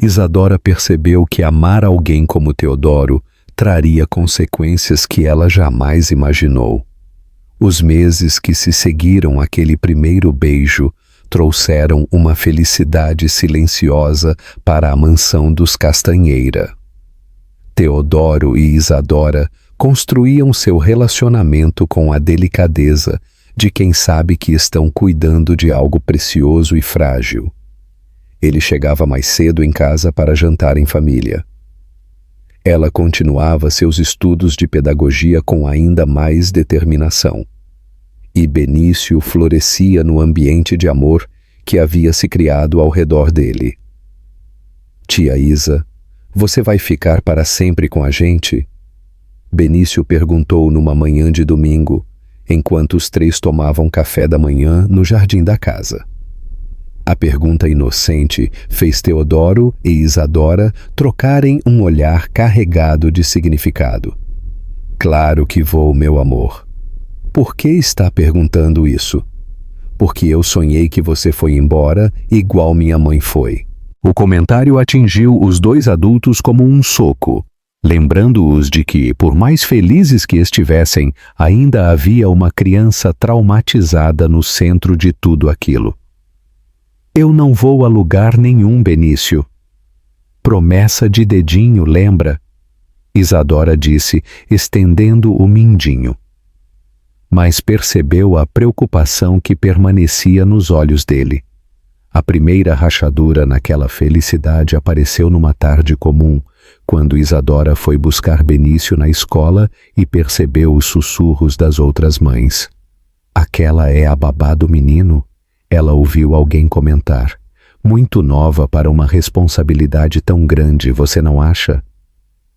Isadora percebeu que amar alguém como Teodoro traria consequências que ela jamais imaginou. Os meses que se seguiram àquele primeiro beijo trouxeram uma felicidade silenciosa para a mansão dos Castanheira. Teodoro e Isadora construíam seu relacionamento com a delicadeza de quem sabe que estão cuidando de algo precioso e frágil. Ele chegava mais cedo em casa para jantar em família. Ela continuava seus estudos de pedagogia com ainda mais determinação. E Benício florescia no ambiente de amor que havia se criado ao redor dele. Tia Isa, você vai ficar para sempre com a gente? Benício perguntou numa manhã de domingo, enquanto os três tomavam café da manhã no jardim da casa. A pergunta inocente fez Teodoro e Isadora trocarem um olhar carregado de significado. Claro que vou, meu amor. Por que está perguntando isso? Porque eu sonhei que você foi embora igual minha mãe foi. O comentário atingiu os dois adultos como um soco, lembrando-os de que, por mais felizes que estivessem, ainda havia uma criança traumatizada no centro de tudo aquilo. Eu não vou a lugar nenhum, Benício. Promessa de dedinho, lembra? Isadora disse, estendendo o mindinho. Mas percebeu a preocupação que permanecia nos olhos dele. A primeira rachadura naquela felicidade apareceu numa tarde comum, quando Isadora foi buscar Benício na escola e percebeu os sussurros das outras mães. Aquela é a babá do menino? Ela ouviu alguém comentar. Muito nova para uma responsabilidade tão grande, você não acha?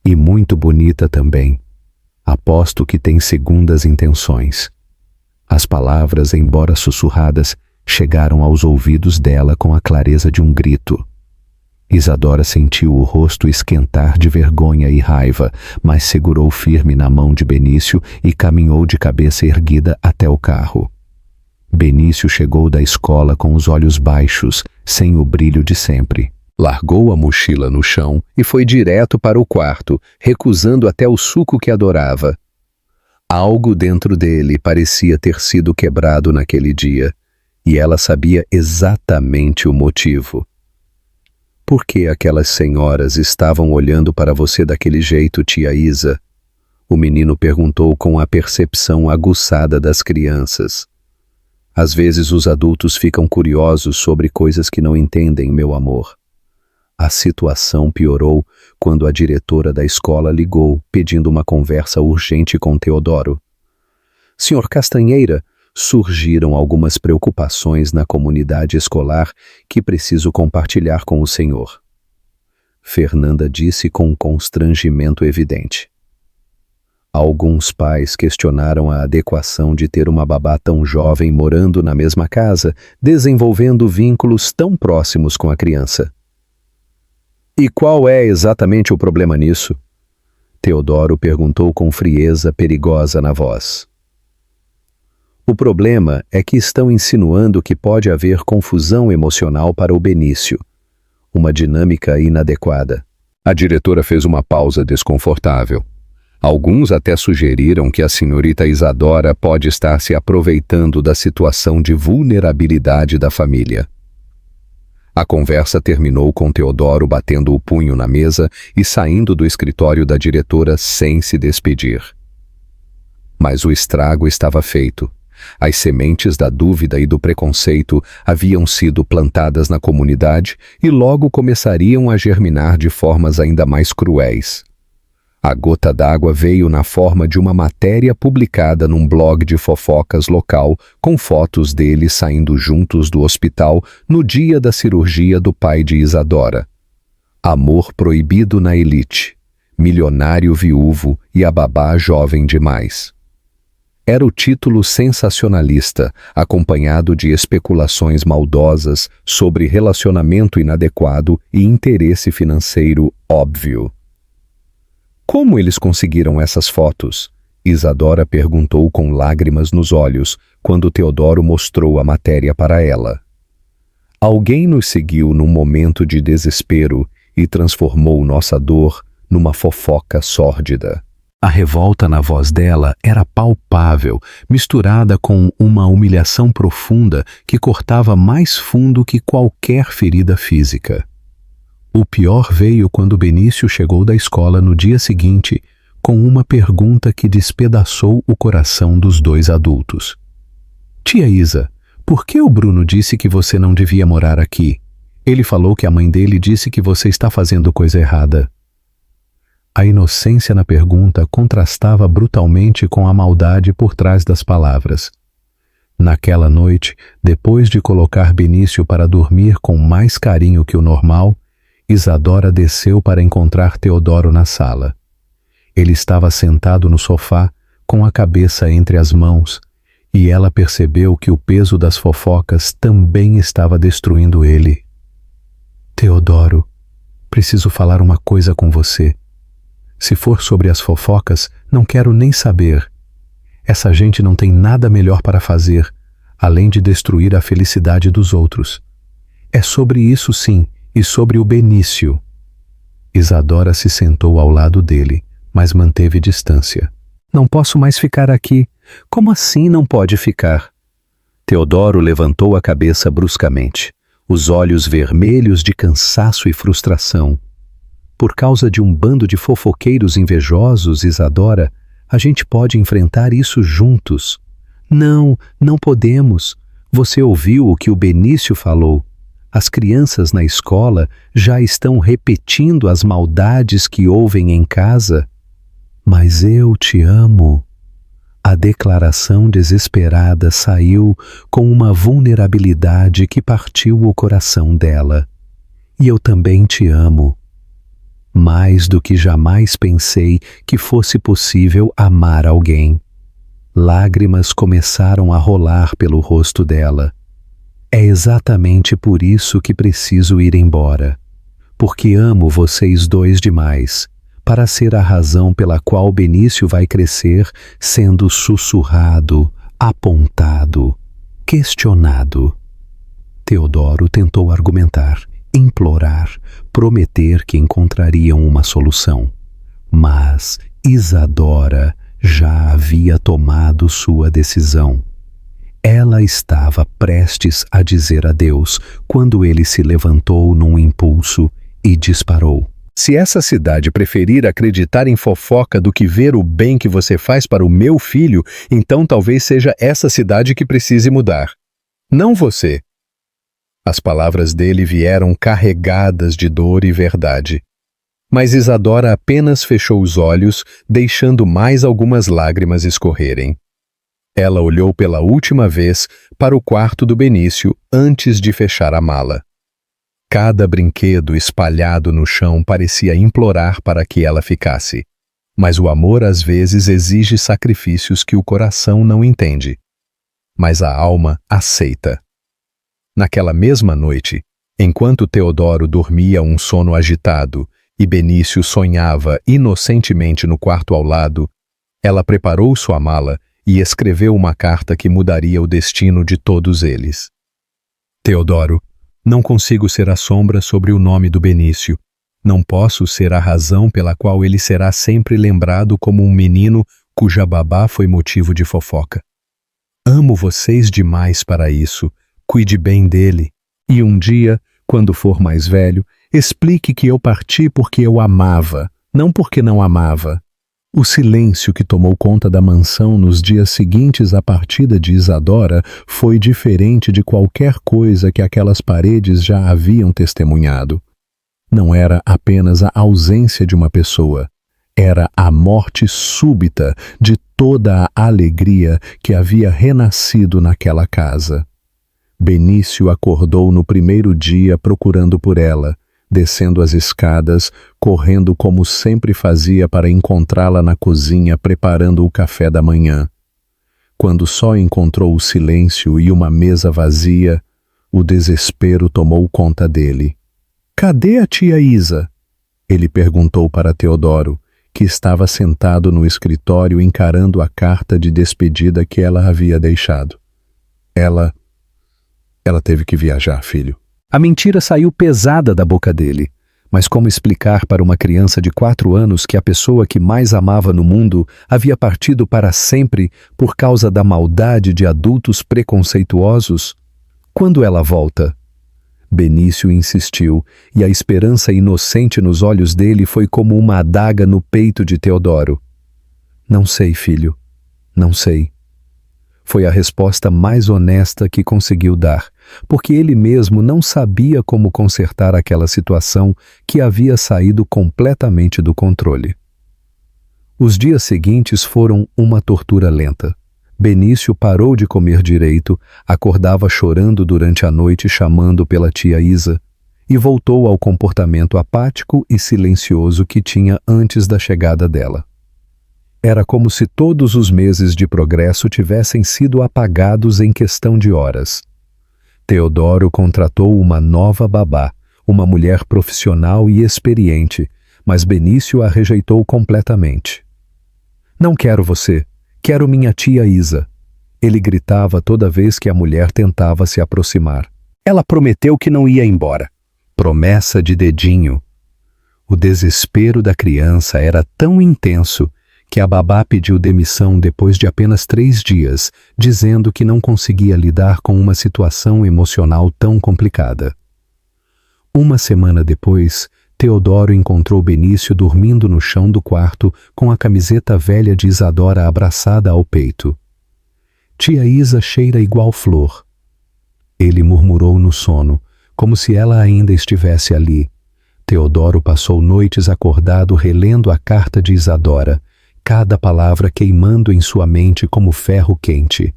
E muito bonita também. Aposto que tem segundas intenções. As palavras, embora sussurradas, chegaram aos ouvidos dela com a clareza de um grito. Isadora sentiu o rosto esquentar de vergonha e raiva, mas segurou firme na mão de Benício e caminhou de cabeça erguida até o carro. Benício chegou da escola com os olhos baixos, sem o brilho de sempre. Largou a mochila no chão e foi direto para o quarto, recusando até o suco que adorava. Algo dentro dele parecia ter sido quebrado naquele dia, e ela sabia exatamente o motivo. Por que aquelas senhoras estavam olhando para você daquele jeito, tia Isa? O menino perguntou com a percepção aguçada das crianças. Às vezes os adultos ficam curiosos sobre coisas que não entendem, meu amor. A situação piorou quando a diretora da escola ligou, pedindo uma conversa urgente com Teodoro. Senhor Castanheira, surgiram algumas preocupações na comunidade escolar que preciso compartilhar com o senhor. Fernanda disse com um constrangimento evidente. Alguns pais questionaram a adequação de ter uma babá tão jovem morando na mesma casa, desenvolvendo vínculos tão próximos com a criança. E qual é exatamente o problema nisso? Teodoro perguntou com frieza perigosa na voz. O problema é que estão insinuando que pode haver confusão emocional para o Benício, uma dinâmica inadequada. A diretora fez uma pausa desconfortável. Alguns até sugeriram que a senhorita Isadora pode estar se aproveitando da situação de vulnerabilidade da família. A conversa terminou com Teodoro batendo o punho na mesa e saindo do escritório da diretora sem se despedir. Mas o estrago estava feito. As sementes da dúvida e do preconceito haviam sido plantadas na comunidade e logo começariam a germinar de formas ainda mais cruéis. A gota d'água veio na forma de uma matéria publicada num blog de fofocas local com fotos deles saindo juntos do hospital no dia da cirurgia do pai de Isadora. Amor proibido na elite, milionário viúvo e a babá jovem demais. Era o título sensacionalista, acompanhado de especulações maldosas sobre relacionamento inadequado e interesse financeiro óbvio. Como eles conseguiram essas fotos? Isadora perguntou com lágrimas nos olhos, quando Teodoro mostrou a matéria para ela. Alguém nos seguiu num momento de desespero e transformou nossa dor numa fofoca sórdida. A revolta na voz dela era palpável, misturada com uma humilhação profunda que cortava mais fundo que qualquer ferida física. O pior veio quando Benício chegou da escola no dia seguinte com uma pergunta que despedaçou o coração dos dois adultos. Tia Isa, por que o Bruno disse que você não devia morar aqui? Ele falou que a mãe dele disse que você está fazendo coisa errada. A inocência na pergunta contrastava brutalmente com a maldade por trás das palavras. Naquela noite, depois de colocar Benício para dormir com mais carinho que o normal, Isadora desceu para encontrar Teodoro na sala. Ele estava sentado no sofá, com a cabeça entre as mãos, e ela percebeu que o peso das fofocas também estava destruindo ele. Teodoro, preciso falar uma coisa com você. Se for sobre as fofocas, não quero nem saber. Essa gente não tem nada melhor para fazer, além de destruir a felicidade dos outros. É sobre isso sim, e sobre o Benício. Isadora se sentou ao lado dele, mas manteve distância. Não posso mais ficar aqui. Como assim não pode ficar? Teodoro levantou a cabeça bruscamente. os olhos vermelhos de cansaço e frustração. Por causa de um bando de fofoqueiros invejosos, Isadora, a gente pode enfrentar isso juntos. Não, não podemos. Você ouviu o que o Benício falou. As crianças na escola já estão repetindo as maldades que ouvem em casa. Mas eu te amo. A declaração desesperada saiu com uma vulnerabilidade que partiu o coração dela. E eu também te amo. Mais do que jamais pensei que fosse possível amar alguém. Lágrimas começaram a rolar pelo rosto dela. É exatamente por isso que preciso ir embora. Porque amo vocês dois demais, para ser a razão pela qual Benício vai crescer sendo sussurrado, apontado, questionado. Teodoro tentou argumentar, implorar, prometer que encontrariam uma solução. Mas Isadora já havia tomado sua decisão. Ela estava prestes a dizer adeus quando ele se levantou num impulso e disparou. Se essa cidade preferir acreditar em fofoca do que ver o bem que você faz para o meu filho, então talvez seja essa cidade que precise mudar. Não você. As palavras dele vieram carregadas de dor e verdade. Mas Isadora apenas fechou os olhos, deixando mais algumas lágrimas escorrerem. Ela olhou pela última vez para o quarto do Benício antes de fechar a mala. Cada brinquedo espalhado no chão parecia implorar para que ela ficasse. Mas o amor às vezes exige sacrifícios que o coração não entende. Mas a alma aceita. Naquela mesma noite, enquanto Teodoro dormia um sono agitado e Benício sonhava inocentemente no quarto ao lado, ela preparou sua mala e escreveu uma carta que mudaria o destino de todos eles. Teodoro, não consigo ser a sombra sobre o nome do Benício. Não posso ser a razão pela qual ele será sempre lembrado como um menino cuja babá foi motivo de fofoca. Amo vocês demais para isso. Cuide bem dele. E um dia, quando for mais velho, explique que eu parti porque eu amava, não porque não amava. O silêncio que tomou conta da mansão nos dias seguintes à partida de Isadora foi diferente de qualquer coisa que aquelas paredes já haviam testemunhado. Não era apenas a ausência de uma pessoa, era a morte súbita de toda a alegria que havia renascido naquela casa. Benício acordou no primeiro dia procurando por ela, descendo as escadas, correndo como sempre fazia para encontrá-la na cozinha preparando o café da manhã. Quando só encontrou o silêncio e uma mesa vazia, o desespero tomou conta dele. "Cadê a tia Isa?" Ele perguntou para Teodoro, que estava sentado no escritório encarando a carta de despedida que ela havia deixado. Ela teve que viajar, filho. A mentira saiu pesada da boca dele. Mas como explicar para uma criança de 4 anos que a pessoa que mais amava no mundo havia partido para sempre por causa da maldade de adultos preconceituosos? Quando ela volta? Benício insistiu, e a esperança inocente nos olhos dele foi como uma adaga no peito de Teodoro. "Não sei, filho. Não sei." Foi a resposta mais honesta que conseguiu dar, porque ele mesmo não sabia como consertar aquela situação que havia saído completamente do controle. Os dias seguintes foram uma tortura lenta. Benício parou de comer direito, acordava chorando durante a noite chamando pela tia Isa, e voltou ao comportamento apático e silencioso que tinha antes da chegada dela. Era como se todos os meses de progresso tivessem sido apagados em questão de horas. Teodoro contratou uma nova babá, uma mulher profissional e experiente, mas Benício a rejeitou completamente. "Não quero você, quero minha tia Isa." Ele gritava toda vez que a mulher tentava se aproximar. Ela prometeu que não ia embora. Promessa de dedinho. O desespero da criança era tão intenso que a babá pediu demissão depois de apenas 3 dias, dizendo que não conseguia lidar com uma situação emocional tão complicada. Uma semana depois, Teodoro encontrou Benício dormindo no chão do quarto com a camiseta velha de Isadora abraçada ao peito. Tia Isa cheira igual flor. Ele murmurou no sono, como se ela ainda estivesse ali. Teodoro passou noites acordado relendo a carta de Isadora, cada palavra queimando em sua mente como ferro quente.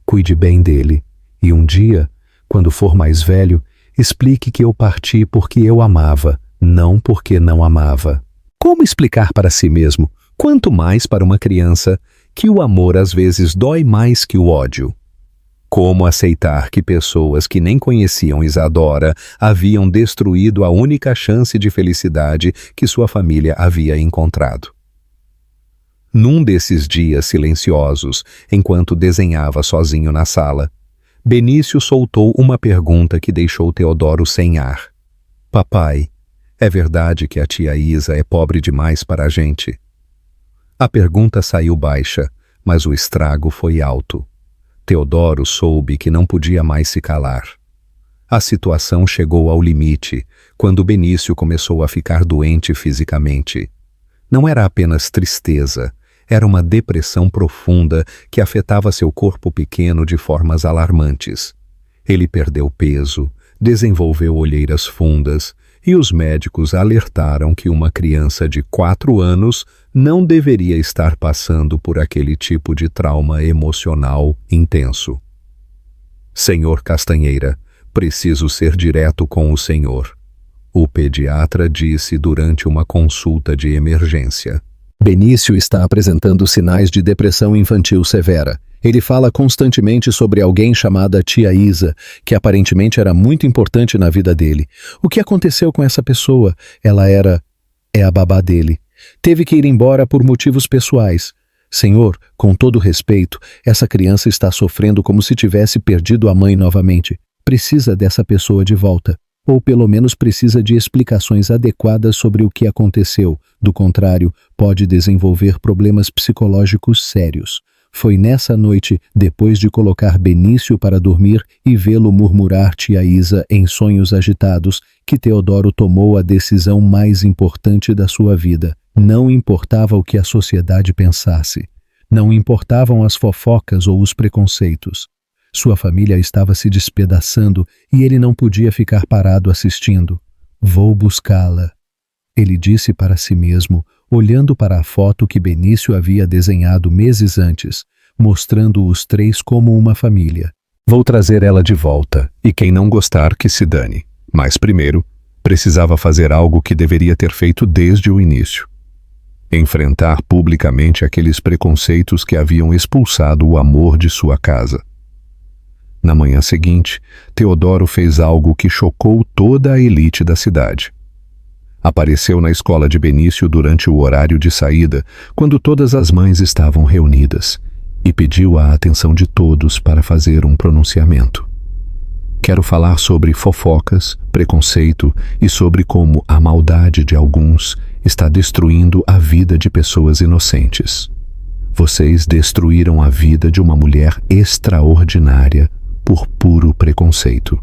Cuide bem dele, e um dia, quando for mais velho, explique que eu parti porque eu amava, não porque não amava. Como explicar para si mesmo, quanto mais para uma criança, que o amor às vezes dói mais que o ódio? Como aceitar que pessoas que nem conheciam Isadora haviam destruído a única chance de felicidade que sua família havia encontrado? Num desses dias silenciosos, enquanto desenhava sozinho na sala, Benício soltou uma pergunta que deixou Teodoro sem ar. Papai, é verdade que a tia Isa é pobre demais para a gente? A pergunta saiu baixa, mas o estrago foi alto. Teodoro soube que não podia mais se calar. A situação chegou ao limite, quando Benício começou a ficar doente fisicamente. Não era apenas tristeza, era uma depressão profunda que afetava seu corpo pequeno de formas alarmantes. Ele perdeu peso, desenvolveu olheiras fundas, e os médicos alertaram que uma criança de 4 anos não deveria estar passando por aquele tipo de trauma emocional intenso. Senhor Castanheira, preciso ser direto com o senhor, o pediatra disse durante uma consulta de emergência. Benício está apresentando sinais de depressão infantil severa. Ele fala constantemente sobre alguém chamada tia Isa, que aparentemente era muito importante na vida dele. O que aconteceu com essa pessoa? É a babá dele. Teve que ir embora por motivos pessoais. Senhor, com todo respeito, essa criança está sofrendo como se tivesse perdido a mãe novamente. Precisa dessa pessoa de volta. Ou pelo menos precisa de explicações adequadas sobre o que aconteceu. Do contrário, pode desenvolver problemas psicológicos sérios. Foi nessa noite, depois de colocar Benício para dormir e vê-lo murmurar tia Isa em sonhos agitados, que Teodoro tomou a decisão mais importante da sua vida. Não importava o que a sociedade pensasse. Não importavam as fofocas ou os preconceitos. Sua família estava se despedaçando e ele não podia ficar parado assistindo. Vou buscá-la, ele disse para si mesmo, olhando para a foto que Benício havia desenhado meses antes, mostrando os três como uma família. Vou trazer ela de volta, e quem não gostar que se dane. Mas primeiro, precisava fazer algo que deveria ter feito desde o início. Enfrentar publicamente aqueles preconceitos que haviam expulsado o amor de sua casa. Na manhã seguinte, Teodoro fez algo que chocou toda a elite da cidade. Apareceu na escola de Benício durante o horário de saída, quando todas as mães estavam reunidas, e pediu a atenção de todos para fazer um pronunciamento. Quero falar sobre fofocas, preconceito e sobre como a maldade de alguns está destruindo a vida de pessoas inocentes. Vocês destruíram a vida de uma mulher extraordinária por puro preconceito.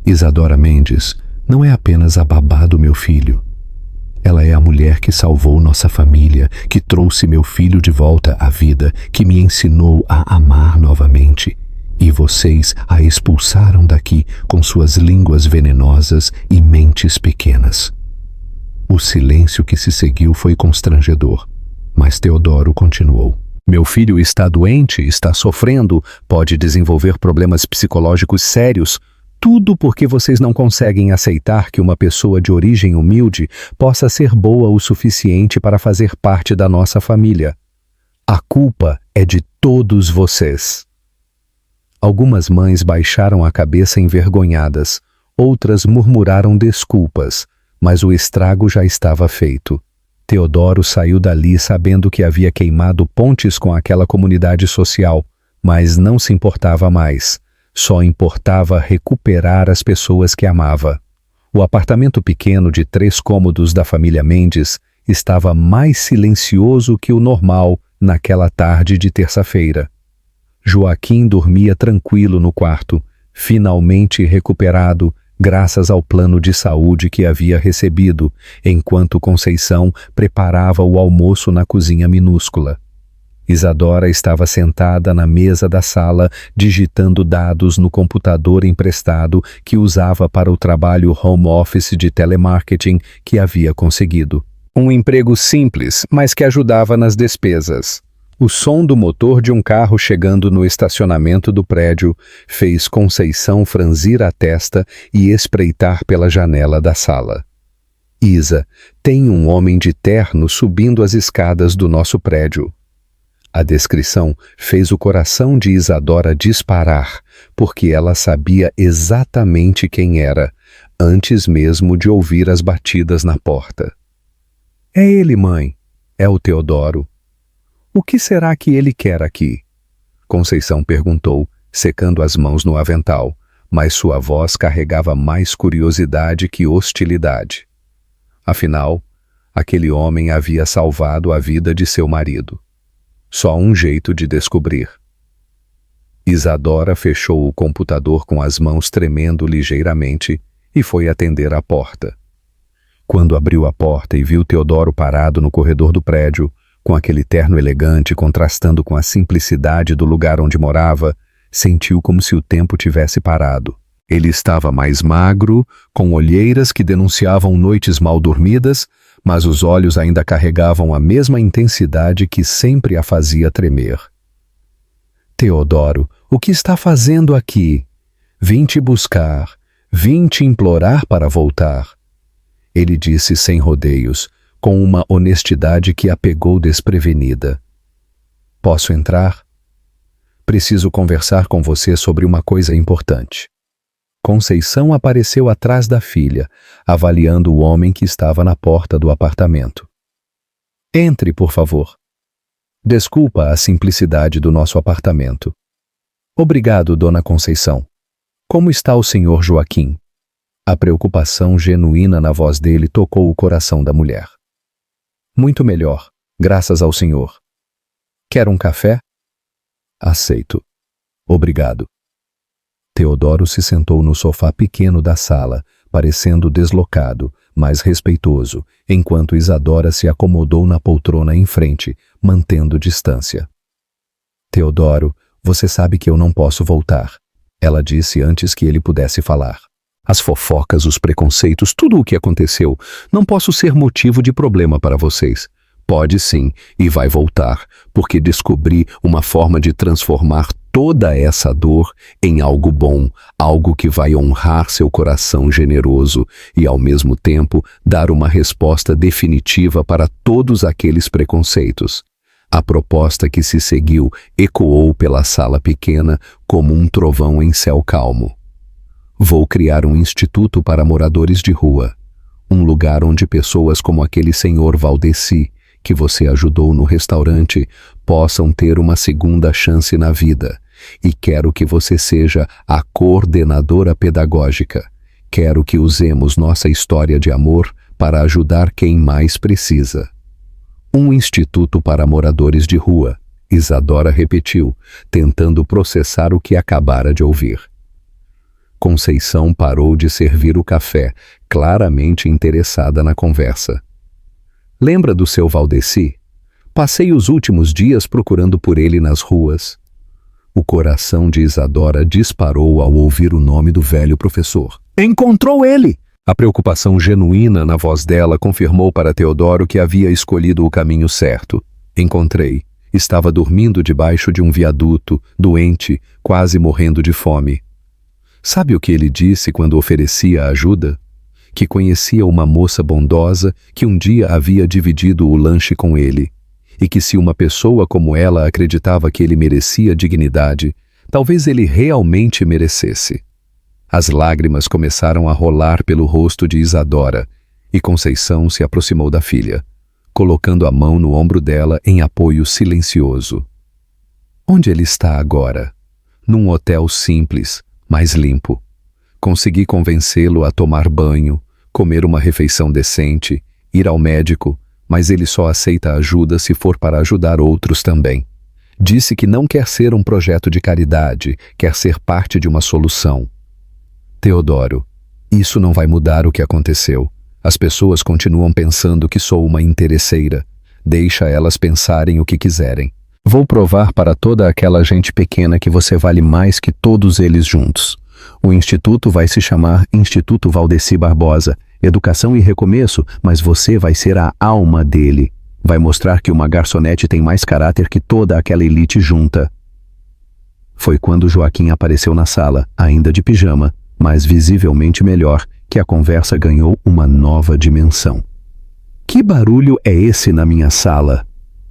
Isadora Mendes não é apenas a babá do meu filho. Ela é a mulher que salvou nossa família, que trouxe meu filho de volta à vida, que me ensinou a amar novamente. E vocês a expulsaram daqui com suas línguas venenosas e mentes pequenas. O silêncio que se seguiu foi constrangedor, mas Teodoro continuou. Meu filho está doente, está sofrendo, pode desenvolver problemas psicológicos sérios. Tudo porque vocês não conseguem aceitar que uma pessoa de origem humilde possa ser boa o suficiente para fazer parte da nossa família. A culpa é de todos vocês. Algumas mães baixaram a cabeça envergonhadas, outras murmuraram desculpas, mas o estrago já estava feito. Teodoro saiu dali sabendo que havia queimado pontes com aquela comunidade social, mas não se importava mais. Só importava recuperar as pessoas que amava. O apartamento pequeno de 3 cômodos da família Mendes estava mais silencioso que o normal naquela tarde de terça-feira. Joaquim dormia tranquilo no quarto, finalmente recuperado, graças ao plano de saúde que havia recebido, enquanto Conceição preparava o almoço na cozinha minúscula. Isadora estava sentada na mesa da sala, digitando dados no computador emprestado que usava para o trabalho home office de telemarketing que havia conseguido. Um emprego simples, mas que ajudava nas despesas. O som do motor de um carro chegando no estacionamento do prédio fez Conceição franzir a testa e espreitar pela janela da sala. Isa, tem um homem de terno subindo as escadas do nosso prédio. A descrição fez o coração de Isadora disparar, porque ela sabia exatamente quem era, antes mesmo de ouvir as batidas na porta. É ele, mãe. É o Teodoro. O que será que ele quer aqui? Conceição perguntou, secando as mãos no avental, mas sua voz carregava mais curiosidade que hostilidade. Afinal, aquele homem havia salvado a vida de seu marido. Só um jeito de descobrir. Isadora fechou o computador com as mãos tremendo ligeiramente e foi atender à porta. Quando abriu a porta e viu Teodoro parado no corredor do prédio, com aquele terno elegante contrastando com a simplicidade do lugar onde morava, sentiu como se o tempo tivesse parado. Ele estava mais magro, com olheiras que denunciavam noites mal dormidas, mas os olhos ainda carregavam a mesma intensidade que sempre a fazia tremer. Teodoro, o que está fazendo aqui? Vim te buscar, vim te implorar para voltar. Ele disse sem rodeios, com uma honestidade que a pegou desprevenida. Posso entrar? Preciso conversar com você sobre uma coisa importante. Conceição apareceu atrás da filha, avaliando o homem que estava na porta do apartamento. Entre, por favor. Desculpa a simplicidade do nosso apartamento. Obrigado, dona Conceição. Como está o senhor Joaquim? A preocupação genuína na voz dele tocou o coração da mulher. Muito melhor, graças ao senhor. Quer um café? Aceito. Obrigado. Teodoro se sentou no sofá pequeno da sala, parecendo deslocado, mas respeitoso, enquanto Isadora se acomodou na poltrona em frente, mantendo distância. Teodoro, você sabe que eu não posso voltar, ela disse antes que ele pudesse falar. As fofocas, os preconceitos, tudo o que aconteceu, não posso ser motivo de problema para vocês. Pode sim, e vai voltar, porque descobri uma forma de transformar toda essa dor em algo bom, algo que vai honrar seu coração generoso e, ao mesmo tempo, dar uma resposta definitiva para todos aqueles preconceitos. A proposta que se seguiu ecoou pela sala pequena como um trovão em céu calmo. Vou criar um instituto para moradores de rua, um lugar onde pessoas como aquele senhor Valdeci, que você ajudou no restaurante, possam ter uma segunda chance na vida. E quero que você seja a coordenadora pedagógica. Quero que usemos nossa história de amor para ajudar quem mais precisa. Um instituto para moradores de rua, Isadora repetiu, tentando processar o que acabara de ouvir. Conceição parou de servir o café, claramente interessada na conversa. Lembra do seu Valdeci? Passei os últimos dias procurando por ele nas ruas. O coração de Isadora disparou ao ouvir o nome do velho professor. Encontrou ele! A preocupação genuína na voz dela confirmou para Teodoro que havia escolhido o caminho certo. Encontrei. Estava dormindo debaixo de um viaduto, doente, quase morrendo de fome. Sabe o que ele disse quando oferecia ajuda? Que conhecia uma moça bondosa que um dia havia dividido o lanche com ele, e que se uma pessoa como ela acreditava que ele merecia dignidade, talvez ele realmente merecesse. As lágrimas começaram a rolar pelo rosto de Isadora, e Conceição se aproximou da filha, colocando a mão no ombro dela em apoio silencioso. Onde ele está agora? Num hotel simples, mas limpo. Consegui convencê-lo a tomar banho, comer uma refeição decente, ir ao médico, mas ele só aceita ajuda se for para ajudar outros também. Disse que não quer ser um projeto de caridade, quer ser parte de uma solução. Teodoro, Isso não vai mudar o que aconteceu. As pessoas continuam pensando que sou uma interesseira. Deixa elas pensarem o que quiserem. Vou provar para toda aquela gente pequena que você vale mais que todos eles juntos. O instituto vai se chamar Instituto Valdeci Barbosa. Educação e recomeço, mas você vai ser a alma dele. Vai mostrar que uma garçonete tem mais caráter que toda aquela elite junta. Foi quando Joaquim apareceu na sala, ainda de pijama, mas visivelmente melhor, que a conversa ganhou uma nova dimensão. Que barulho é esse na minha sala?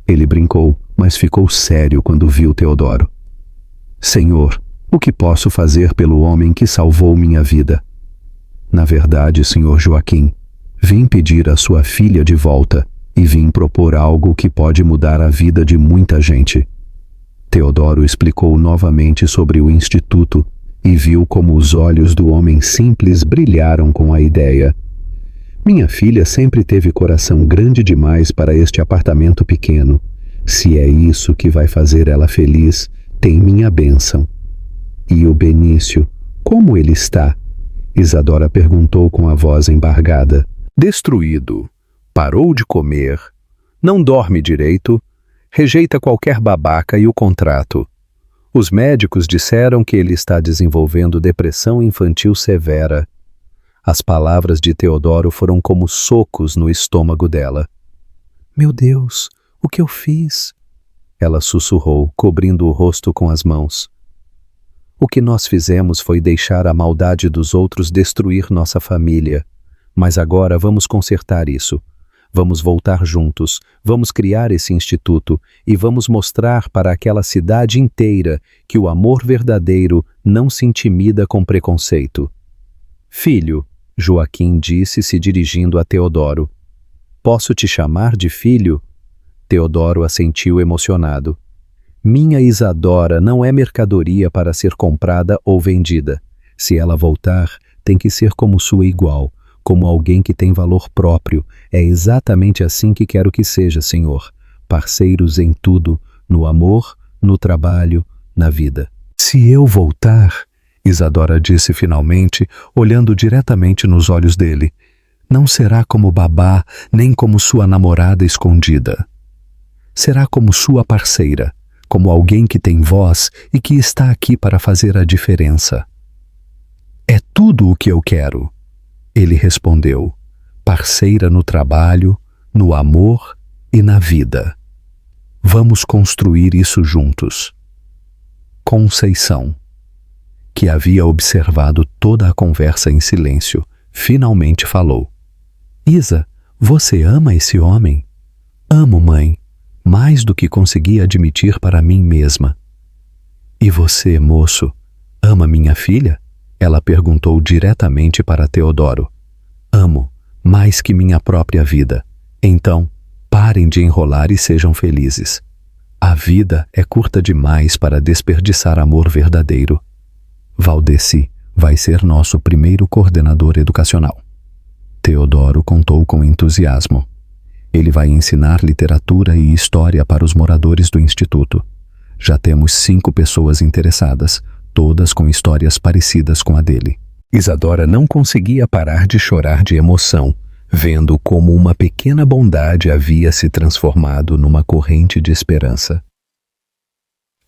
Ele brincou, mas ficou sério quando viu Teodoro. Senhor, o que posso fazer pelo homem que salvou minha vida? Na verdade, senhor Joaquim, vim pedir a sua filha de volta e vim propor algo que pode mudar a vida de muita gente. Teodoro explicou novamente sobre o instituto e viu como os olhos do homem simples brilharam com a ideia. Minha filha sempre teve coração grande demais para este apartamento pequeno. Se é isso que vai fazer ela feliz, tem minha bênção. E o Benício, como ele está? Isadora perguntou com a voz embargada. Destruído. Parou de comer. Não dorme direito. Rejeita qualquer babaca e o contrato. Os médicos disseram que ele está desenvolvendo depressão infantil severa. As palavras de Teodoro foram como socos no estômago dela. Meu Deus, o que eu fiz? Ela sussurrou, cobrindo o rosto com as mãos. O que nós fizemos foi deixar a maldade dos outros destruir nossa família. Mas agora vamos consertar isso. Vamos voltar juntos, vamos criar esse instituto e vamos mostrar para aquela cidade inteira que o amor verdadeiro não se intimida com preconceito. Filho, Joaquim disse se dirigindo a Teodoro. Posso te chamar de filho? Teodoro assentiu emocionado. Minha Isadora não é mercadoria para ser comprada ou vendida. Se ela voltar, tem que ser como sua igual, como alguém que tem valor próprio. É exatamente assim que quero que seja, Senhor. Parceiros em tudo, no amor, no trabalho, na vida. Se eu voltar, Isadora disse finalmente, olhando diretamente nos olhos dele, não será como babá, nem como sua namorada escondida. Será como sua parceira, como alguém que tem voz e que está aqui para fazer a diferença. É tudo o que eu quero. Ele respondeu, parceira no trabalho, no amor e na vida. Vamos construir isso juntos. Conceição, que havia observado toda a conversa em silêncio, finalmente falou. Isa, você ama esse homem? Amo, mãe, mais do que consegui admitir para mim mesma. E você, moço, ama minha filha? Ela perguntou diretamente para Teodoro. Amo, mais que minha própria vida. Então, parem de enrolar e sejam felizes. A vida é curta demais para desperdiçar amor verdadeiro. Valdeci vai ser nosso primeiro coordenador educacional. Teodoro contou com entusiasmo. Ele vai ensinar literatura e história para os moradores do instituto. Já temos 5 pessoas interessadas, todas com histórias parecidas com a dele. Isadora não conseguia parar de chorar de emoção, vendo como uma pequena bondade havia se transformado numa corrente de esperança.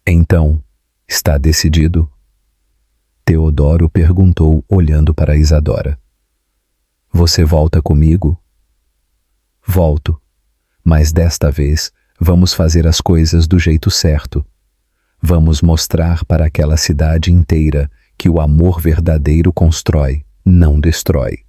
Então, está decidido? Teodoro perguntou, olhando para Isadora. Você volta comigo? Volto, mas desta vez vamos fazer as coisas do jeito certo. Vamos mostrar para aquela cidade inteira que o amor verdadeiro constrói, não destrói.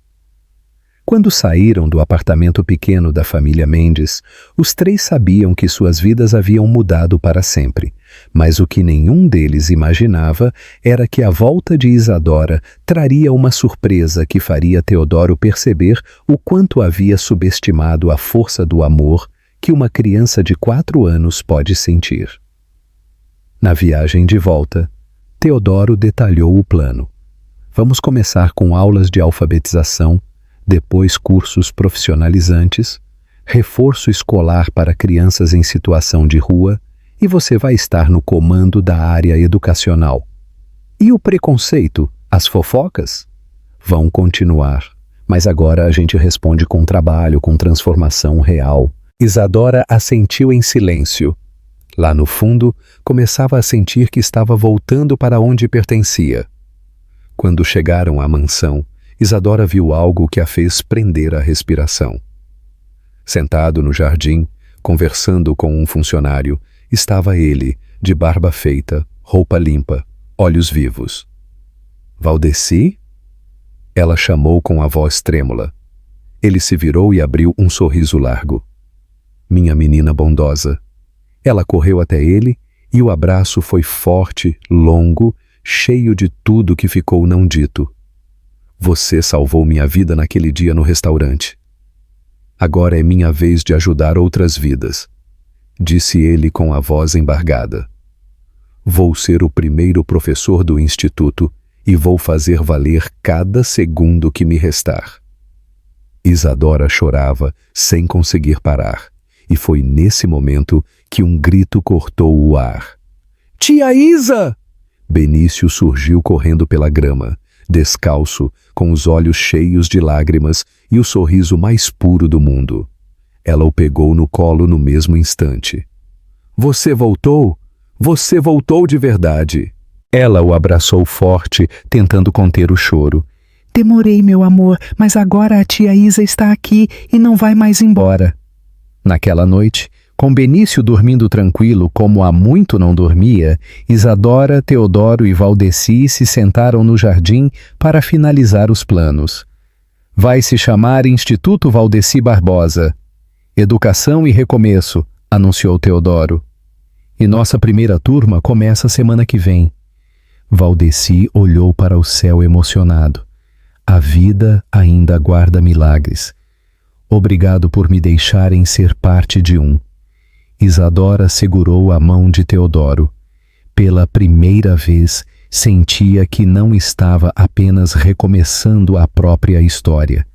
Quando saíram do apartamento pequeno da família Mendes, os 3 sabiam que suas vidas haviam mudado para sempre, mas o que nenhum deles imaginava era que a volta de Isadora traria uma surpresa que faria Teodoro perceber o quanto havia subestimado a força do amor que uma criança de 4 anos pode sentir. Na viagem de volta, Teodoro detalhou o plano. Vamos começar com aulas de alfabetização, depois cursos profissionalizantes, reforço escolar para crianças em situação de rua e você vai estar no comando da área educacional. E o preconceito, as fofocas? vão continuar. Mas agora a gente responde com trabalho, com transformação real. Isadora assentiu em silêncio. Lá no fundo, começava a sentir que estava voltando para onde pertencia. Quando chegaram à mansão, Isadora viu algo que a fez prender a respiração. Sentado no jardim, conversando com um funcionário, estava ele, de barba feita, roupa limpa, olhos vivos. Valdeci? Ela chamou com a voz trêmula. Ele se virou e abriu um sorriso largo. Minha menina bondosa. Ela correu até ele e o abraço foi forte, longo, cheio de tudo que ficou não dito. Você salvou minha vida naquele dia no restaurante. Agora é minha vez de ajudar outras vidas, disse ele com a voz embargada. Vou ser o primeiro professor do instituto e vou fazer valer cada segundo que me restar. Isadora chorava sem conseguir parar, e foi nesse momento que um grito cortou o ar. Tia Isa! Benício surgiu correndo pela grama, descalço, com os olhos cheios de lágrimas e o sorriso mais puro do mundo. Ela o pegou no colo no mesmo instante. Você voltou? Você voltou de verdade! Ela o abraçou forte, tentando conter o choro. Demorei, meu amor, mas agora a tia Isa está aqui e não vai mais embora. Naquela noite, com Benício dormindo tranquilo como há muito não dormia, Isadora, Teodoro e Valdeci se sentaram no jardim para finalizar os planos. Vai se chamar Instituto Valdeci Barbosa. Educação e recomeço, anunciou Teodoro. E nossa primeira turma começa semana que vem. Valdeci olhou para o céu emocionado. A vida ainda guarda milagres. Obrigado por me deixarem ser parte de um. Isadora segurou a mão de Teodoro. Pela primeira vez, sentia que não estava apenas recomeçando a própria história.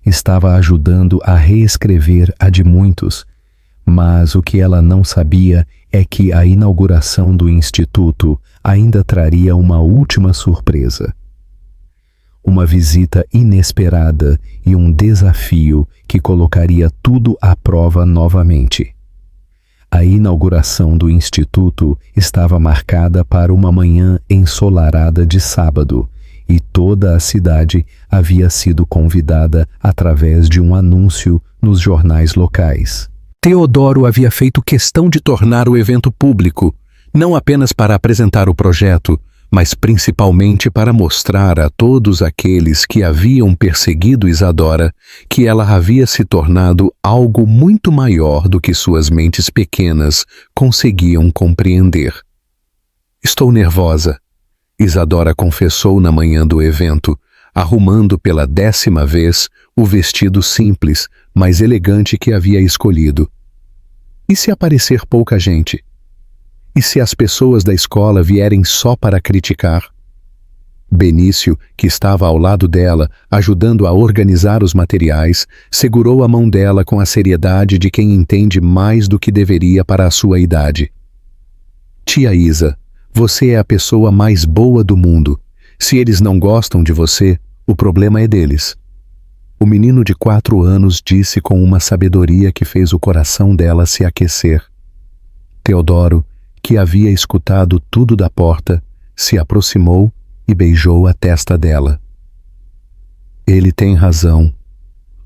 Estava ajudando a reescrever a de muitos. Mas o que ela não sabia é que a inauguração do Instituto ainda traria uma última surpresa. Uma visita inesperada e um desafio que colocaria tudo à prova novamente. A inauguração do Instituto estava marcada para uma manhã ensolarada de sábado, e toda a cidade havia sido convidada através de um anúncio nos jornais locais. Teodoro havia feito questão de tornar o evento público, não apenas para apresentar o projeto, mas principalmente para mostrar a todos aqueles que haviam perseguido Isadora que ela havia se tornado algo muito maior do que suas mentes pequenas conseguiam compreender. Estou nervosa, Isadora confessou na manhã do evento, arrumando pela 10ª vez o vestido simples, mas elegante que havia escolhido. E se aparecer pouca gente? E se as pessoas da escola vierem só para criticar? Benício, que estava ao lado dela, ajudando a organizar os materiais, segurou a mão dela com a seriedade de quem entende mais do que deveria para a sua idade. Tia Isa, você é a pessoa mais boa do mundo. Se eles não gostam de você, o problema é deles. O menino de 4 anos disse com uma sabedoria que fez o coração dela se aquecer. Teodoro, que havia escutado tudo da porta, se aproximou e beijou a testa dela. Ele tem razão.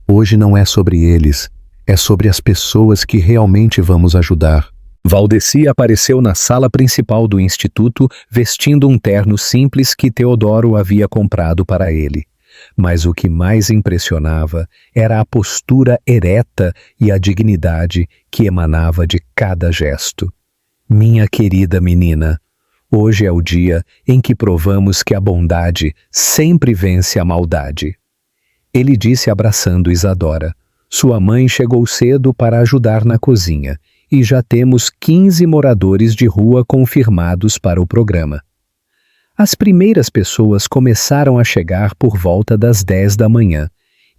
Hoje não é sobre eles, é sobre as pessoas que realmente vamos ajudar. Valdeci apareceu na sala principal do instituto vestindo um terno simples que Teodoro havia comprado para ele. Mas o que mais impressionava era a postura ereta e a dignidade que emanava de cada gesto. Minha querida menina, hoje é o dia em que provamos que a bondade sempre vence a maldade. Ele disse abraçando Isadora. Sua mãe chegou cedo para ajudar na cozinha e já temos 15 moradores de rua confirmados para o programa. As primeiras pessoas começaram a chegar por volta das 10 da manhã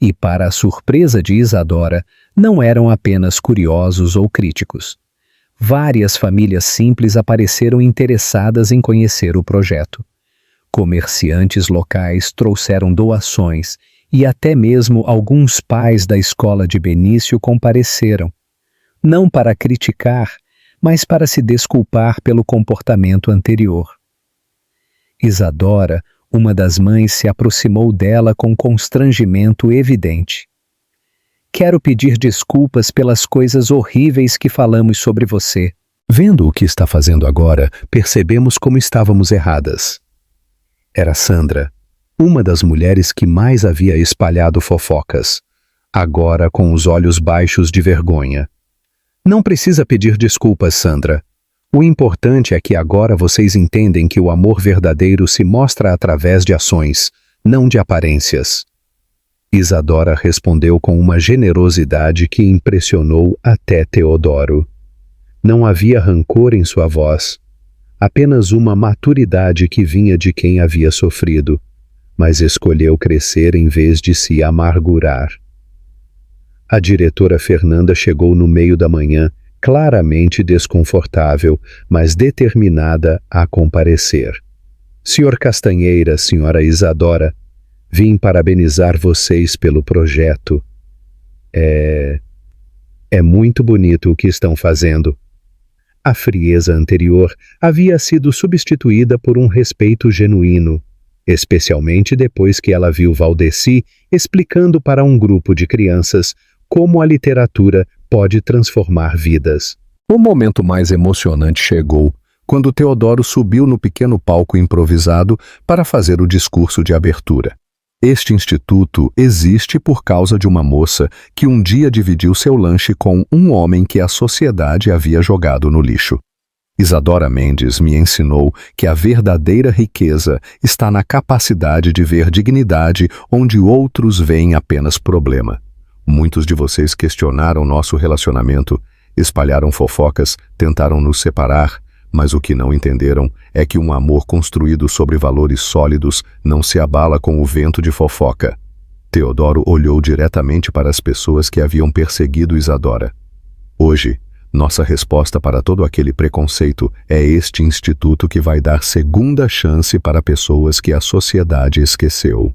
e, para a surpresa de Isadora, não eram apenas curiosos ou críticos. Várias famílias simples apareceram interessadas em conhecer o projeto. Comerciantes locais trouxeram doações e até mesmo alguns pais da escola de Benício compareceram, não para criticar, mas para se desculpar pelo comportamento anterior. Isadora, uma das mães, se aproximou dela com constrangimento evidente. Quero pedir desculpas pelas coisas horríveis que falamos sobre você. Vendo o que está fazendo agora, percebemos como estávamos erradas. Era Sandra, uma das mulheres que mais havia espalhado fofocas, agora com os olhos baixos de vergonha. Não precisa pedir desculpas, Sandra. O importante é que agora vocês entendem que o amor verdadeiro se mostra através de ações, não de aparências. Isadora respondeu com uma generosidade que impressionou até Teodoro. Não havia rancor em sua voz, apenas uma maturidade que vinha de quem havia sofrido, mas escolheu crescer em vez de se amargurar. A diretora Fernanda chegou no meio da manhã, claramente desconfortável, mas determinada a comparecer. Senhor Castanheira, senhora Isadora, vim parabenizar vocês pelo projeto. É muito bonito o que estão fazendo. A frieza anterior havia sido substituída por um respeito genuíno, especialmente depois que ela viu Valdeci explicando para um grupo de crianças como a literatura pode transformar vidas. O momento mais emocionante chegou quando Teodoro subiu no pequeno palco improvisado para fazer o discurso de abertura. Este instituto existe por causa de uma moça que um dia dividiu seu lanche com um homem que a sociedade havia jogado no lixo. Isadora Mendes me ensinou que a verdadeira riqueza está na capacidade de ver dignidade onde outros veem apenas problema. Muitos de vocês questionaram nosso relacionamento, espalharam fofocas, tentaram nos separar, mas o que não entenderam é que um amor construído sobre valores sólidos não se abala com o vento de fofoca. Teodoro olhou diretamente para as pessoas que haviam perseguido Isadora. Hoje, nossa resposta para todo aquele preconceito é este instituto que vai dar segunda chance para pessoas que a sociedade esqueceu.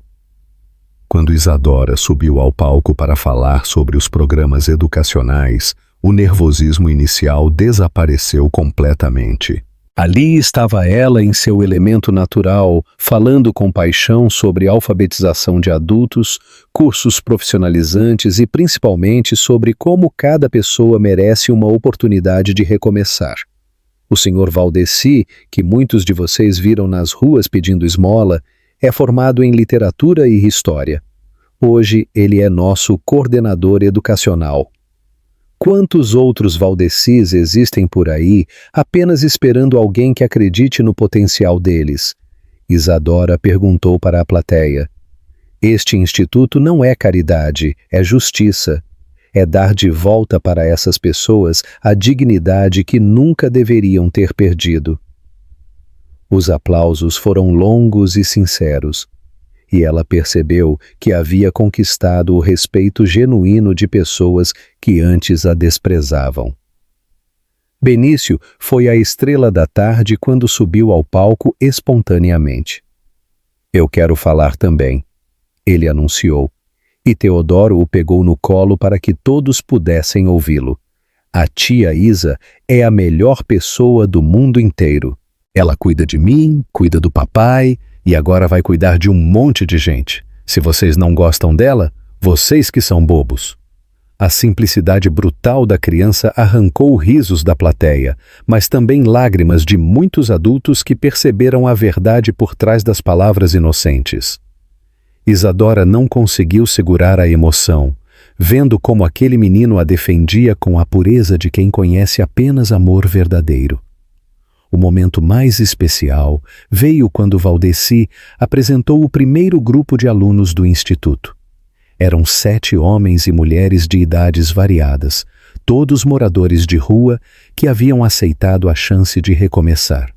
Quando Isadora subiu ao palco para falar sobre os programas educacionais, o nervosismo inicial desapareceu completamente. Ali estava ela em seu elemento natural, falando com paixão sobre alfabetização de adultos, cursos profissionalizantes e principalmente sobre como cada pessoa merece uma oportunidade de recomeçar. O Sr. Valdeci, que muitos de vocês viram nas ruas pedindo esmola, é formado em literatura e história. Hoje ele é nosso coordenador educacional. Quantos outros Valdecis existem por aí, apenas esperando alguém que acredite no potencial deles? Isadora perguntou para a plateia. Este instituto não é caridade, é justiça. É dar de volta para essas pessoas a dignidade que nunca deveriam ter perdido. Os aplausos foram longos e sinceros. E ela percebeu que havia conquistado o respeito genuíno de pessoas que antes a desprezavam. Benício foi a estrela da tarde quando subiu ao palco espontaneamente. Eu quero falar também, ele anunciou, e Teodoro o pegou no colo para que todos pudessem ouvi-lo. A tia Isa é a melhor pessoa do mundo inteiro. Ela cuida de mim, cuida do papai, e agora vai cuidar de um monte de gente. Se vocês não gostam dela, vocês que são bobos. A simplicidade brutal da criança arrancou risos da plateia, mas também lágrimas de muitos adultos que perceberam a verdade por trás das palavras inocentes. Isadora não conseguiu segurar a emoção, vendo como aquele menino a defendia com a pureza de quem conhece apenas amor verdadeiro. O momento mais especial veio quando Valdeci apresentou o primeiro grupo de alunos do Instituto. Eram 7 homens e mulheres de idades variadas, todos moradores de rua que haviam aceitado a chance de recomeçar.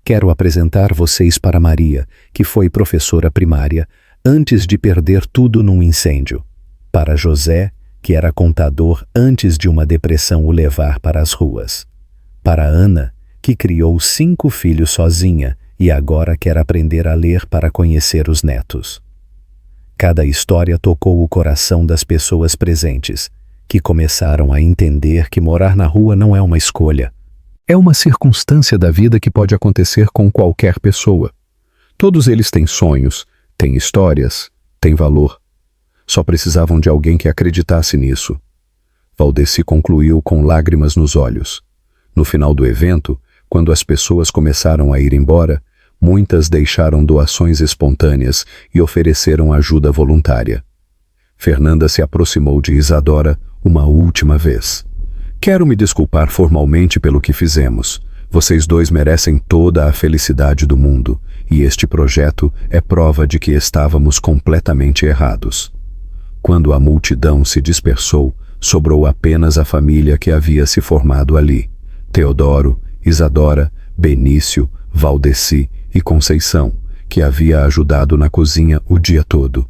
Quero apresentar vocês para Maria, que foi professora primária, antes de perder tudo num incêndio. Para José, que era contador antes de uma depressão o levar para as ruas. Para Ana, que criou 5 filhos sozinha e agora quer aprender a ler para conhecer os netos. Cada história tocou o coração das pessoas presentes, que começaram a entender que morar na rua não é uma escolha. É uma circunstância da vida que pode acontecer com qualquer pessoa. Todos eles têm sonhos, têm histórias, têm valor. Só precisavam de alguém que acreditasse nisso. Valdeci concluiu com lágrimas nos olhos. No final do evento, quando as pessoas começaram a ir embora, muitas deixaram doações espontâneas e ofereceram ajuda voluntária. Fernanda se aproximou de Isadora uma última vez. Quero me desculpar formalmente pelo que fizemos. Vocês dois merecem toda a felicidade do mundo, e este projeto é prova de que estávamos completamente errados. Quando a multidão se dispersou, sobrou apenas a família que havia se formado ali: Teodoro, Isadora, Benício, Valdeci e Conceição, que havia ajudado na cozinha o dia todo.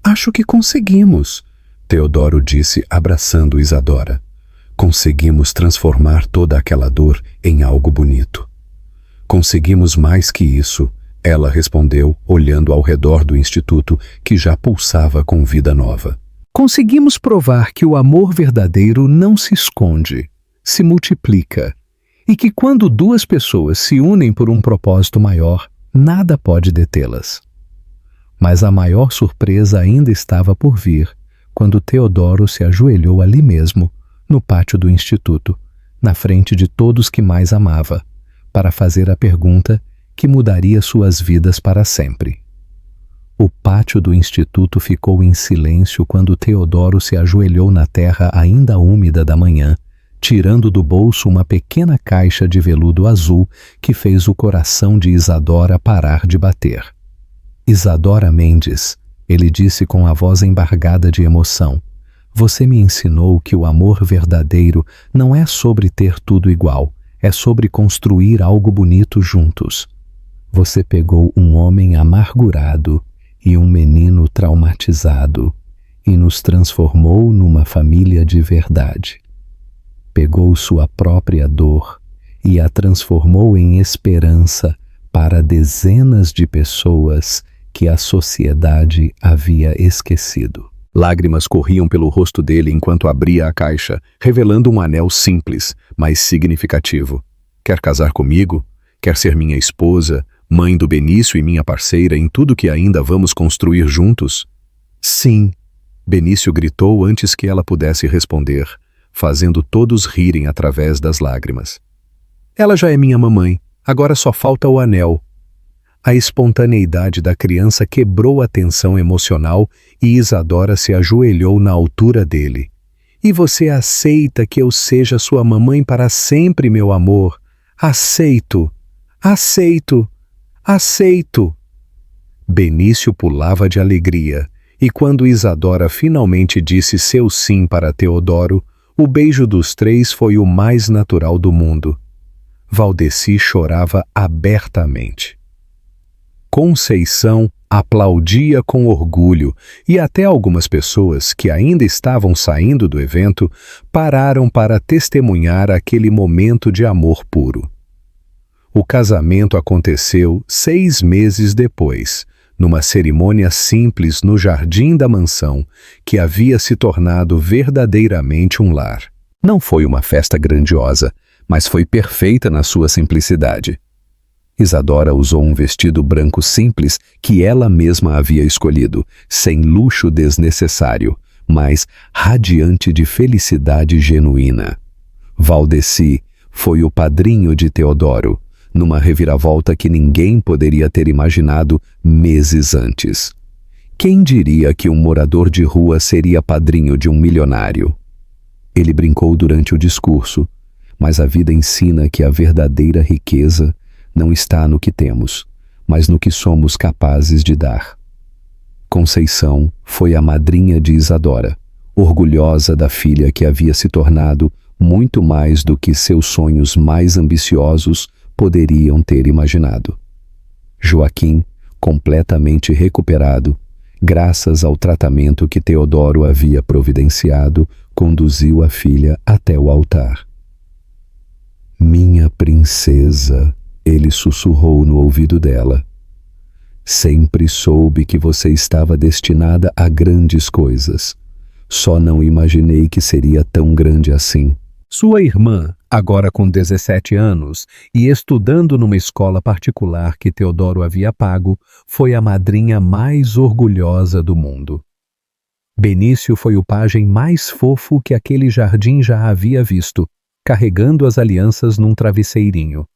Acho que conseguimos, Teodoro disse, abraçando Isadora. Conseguimos transformar toda aquela dor em algo bonito. Conseguimos mais que isso, ela respondeu, olhando ao redor do instituto, que já pulsava com vida nova. Conseguimos provar que o amor verdadeiro não se esconde, se multiplica, e que quando duas pessoas se unem por um propósito maior, nada pode detê-las. Mas a maior surpresa ainda estava por vir, quando Teodoro se ajoelhou ali mesmo, no pátio do instituto, na frente de todos que mais amava, para fazer a pergunta que mudaria suas vidas para sempre. O pátio do instituto ficou em silêncio quando Teodoro se ajoelhou na terra ainda úmida da manhã, tirando do bolso uma pequena caixa de veludo azul que fez o coração de Isadora parar de bater. Isadora Mendes, ele disse com a voz embargada de emoção, você me ensinou que o amor verdadeiro não é sobre ter tudo igual, é sobre construir algo bonito juntos. Você pegou um homem amargurado e um menino traumatizado e nos transformou numa família de verdade. Pegou sua própria dor e a transformou em esperança para dezenas de pessoas que a sociedade havia esquecido. Lágrimas corriam pelo rosto dele enquanto abria a caixa, revelando um anel simples, mas significativo. Quer casar comigo? Quer ser minha esposa, mãe do Benício e minha parceira em tudo que ainda vamos construir juntos? Sim, Benício gritou antes que ela pudesse responder, fazendo todos rirem através das lágrimas. Ela já é minha mamãe, agora só falta o anel. A espontaneidade da criança quebrou a tensão emocional e Isadora se ajoelhou na altura dele. E você aceita que eu seja sua mamãe para sempre, meu amor? Aceito, aceito, aceito. Benício pulava de alegria, e quando Isadora finalmente disse seu sim para Teodoro, o beijo dos três foi o mais natural do mundo. Valdeci chorava abertamente. Conceição aplaudia com orgulho e até algumas pessoas que ainda estavam saindo do evento pararam para testemunhar aquele momento de amor puro. O casamento aconteceu 6 meses depois, numa cerimônia simples no jardim da mansão, que havia se tornado verdadeiramente um lar. Não foi uma festa grandiosa, mas foi perfeita na sua simplicidade. Isadora usou um vestido branco simples que ela mesma havia escolhido, sem luxo desnecessário, mas radiante de felicidade genuína. Valdeci foi o padrinho de Teodoro, numa reviravolta que ninguém poderia ter imaginado meses antes. Quem diria que um morador de rua seria padrinho de um milionário? Ele brincou durante o discurso, mas a vida ensina que a verdadeira riqueza não está no que temos, mas no que somos capazes de dar. Conceição foi a madrinha de Isadora, orgulhosa da filha que havia se tornado muito mais do que seus sonhos mais ambiciosos poderiam ter imaginado. Joaquim, completamente recuperado, graças ao tratamento que Teodoro havia providenciado, conduziu a filha até o altar. Minha princesa, Ele sussurrou no ouvido dela. Sempre soube que você estava destinada a grandes coisas. Só não imaginei que seria tão grande assim. Sua irmã, agora com 17 anos e estudando numa escola particular que Teodoro havia pago, foi a madrinha mais orgulhosa do mundo. Benício foi o pajem mais fofo que aquele jardim já havia visto, carregando as alianças num travesseirinho.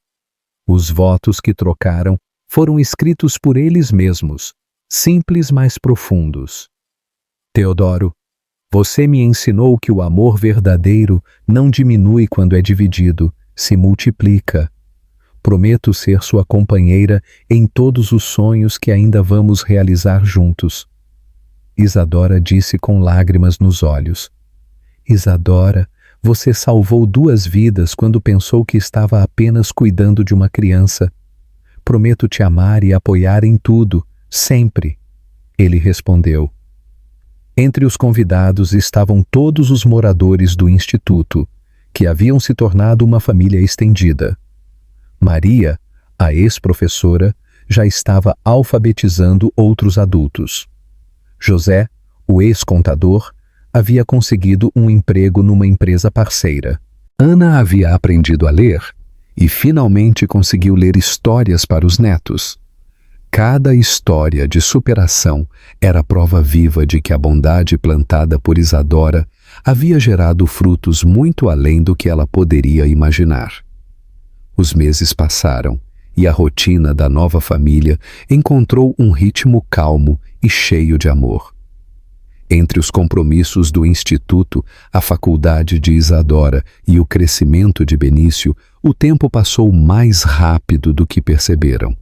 Os votos que trocaram foram escritos por eles mesmos, simples mas profundos. Teodoro, você me ensinou que o amor verdadeiro não diminui quando é dividido, se multiplica. Prometo ser sua companheira em todos os sonhos que ainda vamos realizar juntos. Isadora disse com lágrimas nos olhos. Isadora, você salvou 2 vidas quando pensou que estava apenas cuidando de uma criança. Prometo te amar e apoiar em tudo, sempre. Ele respondeu. Entre os convidados estavam todos os moradores do instituto, que haviam se tornado uma família estendida. Maria, a ex-professora, já estava alfabetizando outros adultos. José, o ex-contador, havia conseguido um emprego numa empresa parceira. Ana havia aprendido a ler e finalmente conseguiu ler histórias para os netos. Cada história de superação era prova viva de que a bondade plantada por Isadora havia gerado frutos muito além do que ela poderia imaginar. Os meses passaram e a rotina da nova família encontrou um ritmo calmo e cheio de amor. Entre os compromissos do instituto, a faculdade de Isadora e o crescimento de Benício, o tempo passou mais rápido do que perceberam.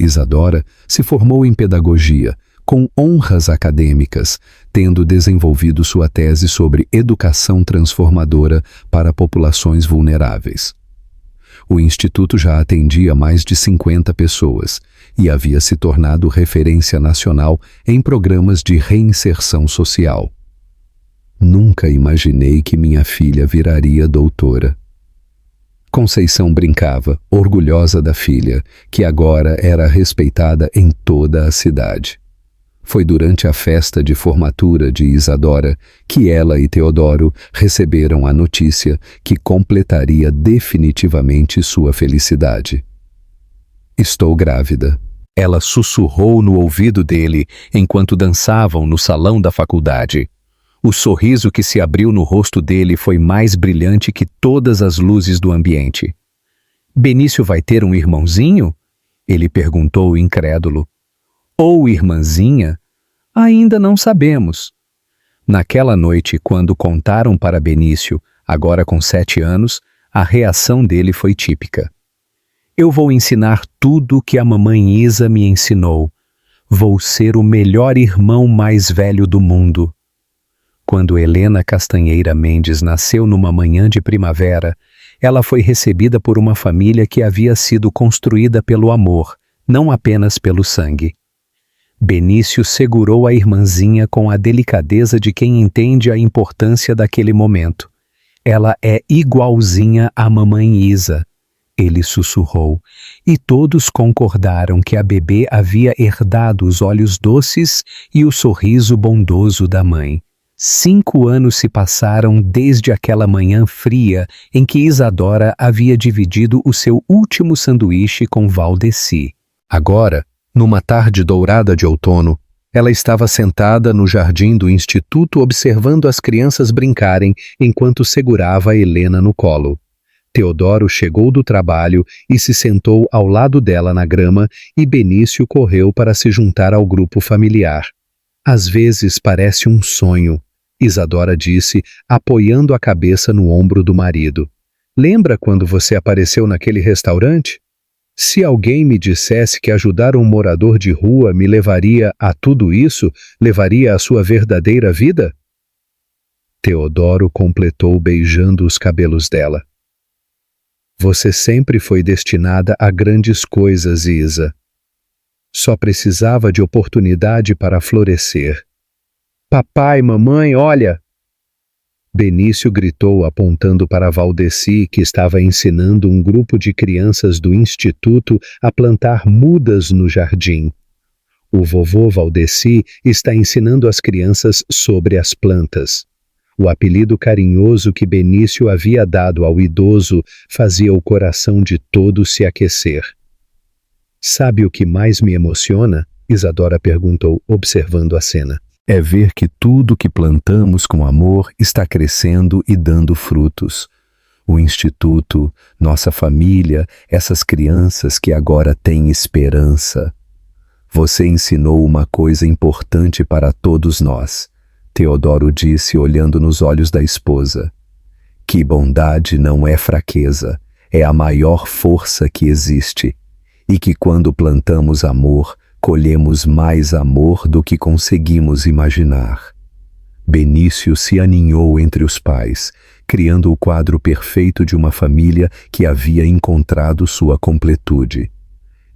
Isadora se formou em pedagogia, com honras acadêmicas, tendo desenvolvido sua tese sobre educação transformadora para populações vulneráveis. O instituto já atendia mais de 50 pessoas e havia se tornado referência nacional em programas de reinserção social. Nunca imaginei que minha filha viraria doutora. Conceição brincava, orgulhosa da filha, que agora era respeitada em toda a cidade. Foi durante a festa de formatura de Isadora que ela e Teodoro receberam a notícia que completaria definitivamente sua felicidade. Estou grávida. Ela sussurrou no ouvido dele enquanto dançavam no salão da faculdade. O sorriso que se abriu no rosto dele foi mais brilhante que todas as luzes do ambiente. Benício vai ter um irmãozinho? Ele perguntou incrédulo. Ou irmãzinha? Ainda não sabemos. Naquela noite, quando contaram para Benício, agora com 7 anos, a reação dele foi típica. Eu vou ensinar tudo que a mamãe Isa me ensinou. Vou ser o melhor irmão mais velho do mundo. Quando Helena Castanheira Mendes nasceu numa manhã de primavera, ela foi recebida por uma família que havia sido construída pelo amor, não apenas pelo sangue. Benício segurou a irmãzinha com a delicadeza de quem entende a importância daquele momento. Ela é igualzinha à mamãe Isa, ele sussurrou, e todos concordaram que a bebê havia herdado os olhos doces e o sorriso bondoso da mãe. 5 anos se passaram desde aquela manhã fria em que Isadora havia dividido o seu último sanduíche com Valdeci. Agora, numa tarde dourada de outono, ela estava sentada no jardim do instituto observando as crianças brincarem enquanto segurava Helena no colo. Teodoro chegou do trabalho e se sentou ao lado dela na grama e Benício correu para se juntar ao grupo familiar. Às vezes parece um sonho, Isadora disse, apoiando a cabeça no ombro do marido. Lembra quando você apareceu naquele restaurante? Se alguém me dissesse que ajudar um morador de rua me levaria a tudo isso, levaria à sua verdadeira vida? Teodoro completou beijando os cabelos dela. Você sempre foi destinada a grandes coisas, Isa. Só precisava de oportunidade para florescer. Papai, mamãe, olha! Benício gritou apontando para Valdeci, que estava ensinando um grupo de crianças do instituto a plantar mudas no jardim. O vovô Valdeci está ensinando as crianças sobre as plantas. O apelido carinhoso que Benício havia dado ao idoso fazia o coração de todos se aquecer. Sabe o que mais me emociona? Isadora perguntou, observando a cena. É ver que tudo que plantamos com amor está crescendo e dando frutos. O instituto, nossa família, essas crianças que agora têm esperança. Você ensinou uma coisa importante para todos nós, Teodoro disse olhando nos olhos da esposa. Que bondade não é fraqueza, é a maior força que existe. E que quando plantamos amor, colhemos mais amor do que conseguimos imaginar. Benício se aninhou entre os pais, criando o quadro perfeito de uma família que havia encontrado sua completude.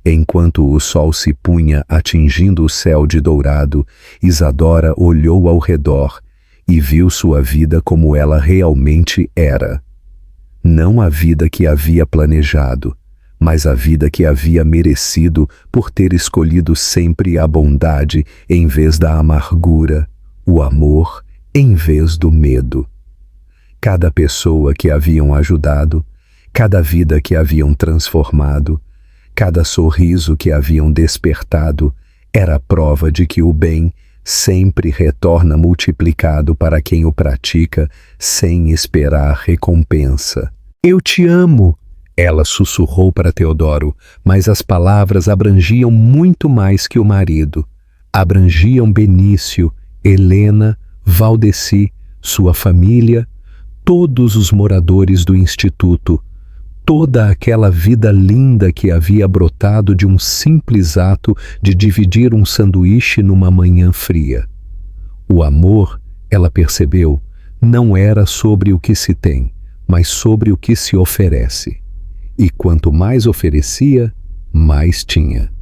Enquanto o sol se punha atingindo o céu de dourado, Isadora olhou ao redor e viu sua vida como ela realmente era. Não a vida que havia planejado, mas a vida que havia merecido por ter escolhido sempre a bondade em vez da amargura, o amor em vez do medo. Cada pessoa que haviam ajudado, cada vida que haviam transformado, cada sorriso que haviam despertado era prova de que o bem sempre retorna multiplicado para quem o pratica sem esperar recompensa. Eu te amo! Ela sussurrou para Teodoro, mas as palavras abrangiam muito mais que o marido. Abrangiam Benício, Helena, Valdeci, sua família, todos os moradores do instituto, toda aquela vida linda que havia brotado de um simples ato de dividir um sanduíche numa manhã fria. O amor, ela percebeu, não era sobre o que se tem, mas sobre o que se oferece. E quanto mais oferecia, mais tinha.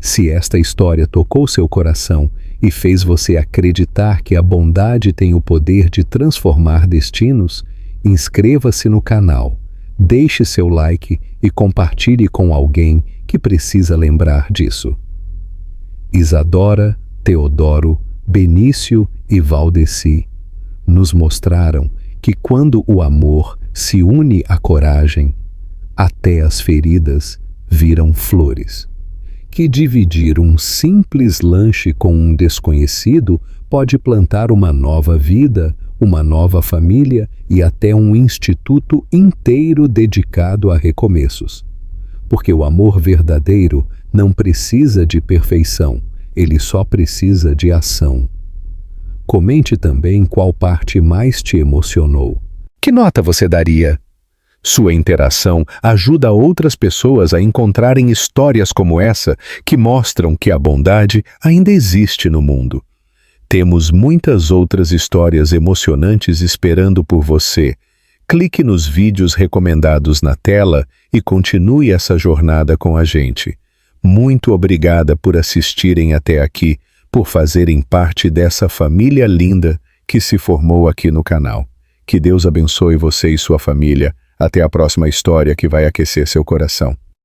Se esta história tocou seu coração e fez você acreditar que a bondade tem o poder de transformar destinos, inscreva-se no canal, deixe seu like e compartilhe com alguém que precisa lembrar disso. Isadora, Teodoro, Benício e Valdeci nos mostraram que quando o amor se une à coragem, até as feridas viram flores. Que dividir um simples lanche com um desconhecido pode plantar uma nova vida, uma nova família e até um instituto inteiro dedicado a recomeços. Porque o amor verdadeiro não precisa de perfeição, ele só precisa de ação. Comente também qual parte mais te emocionou. Que nota você daria? Sua interação ajuda outras pessoas a encontrarem histórias como essa que mostram que a bondade ainda existe no mundo. Temos muitas outras histórias emocionantes esperando por você. Clique nos vídeos recomendados na tela e continue essa jornada com a gente. Muito obrigada por assistirem até aqui, por fazerem parte dessa família linda que se formou aqui no canal. Que Deus abençoe você e sua família. Até a próxima história que vai aquecer seu coração.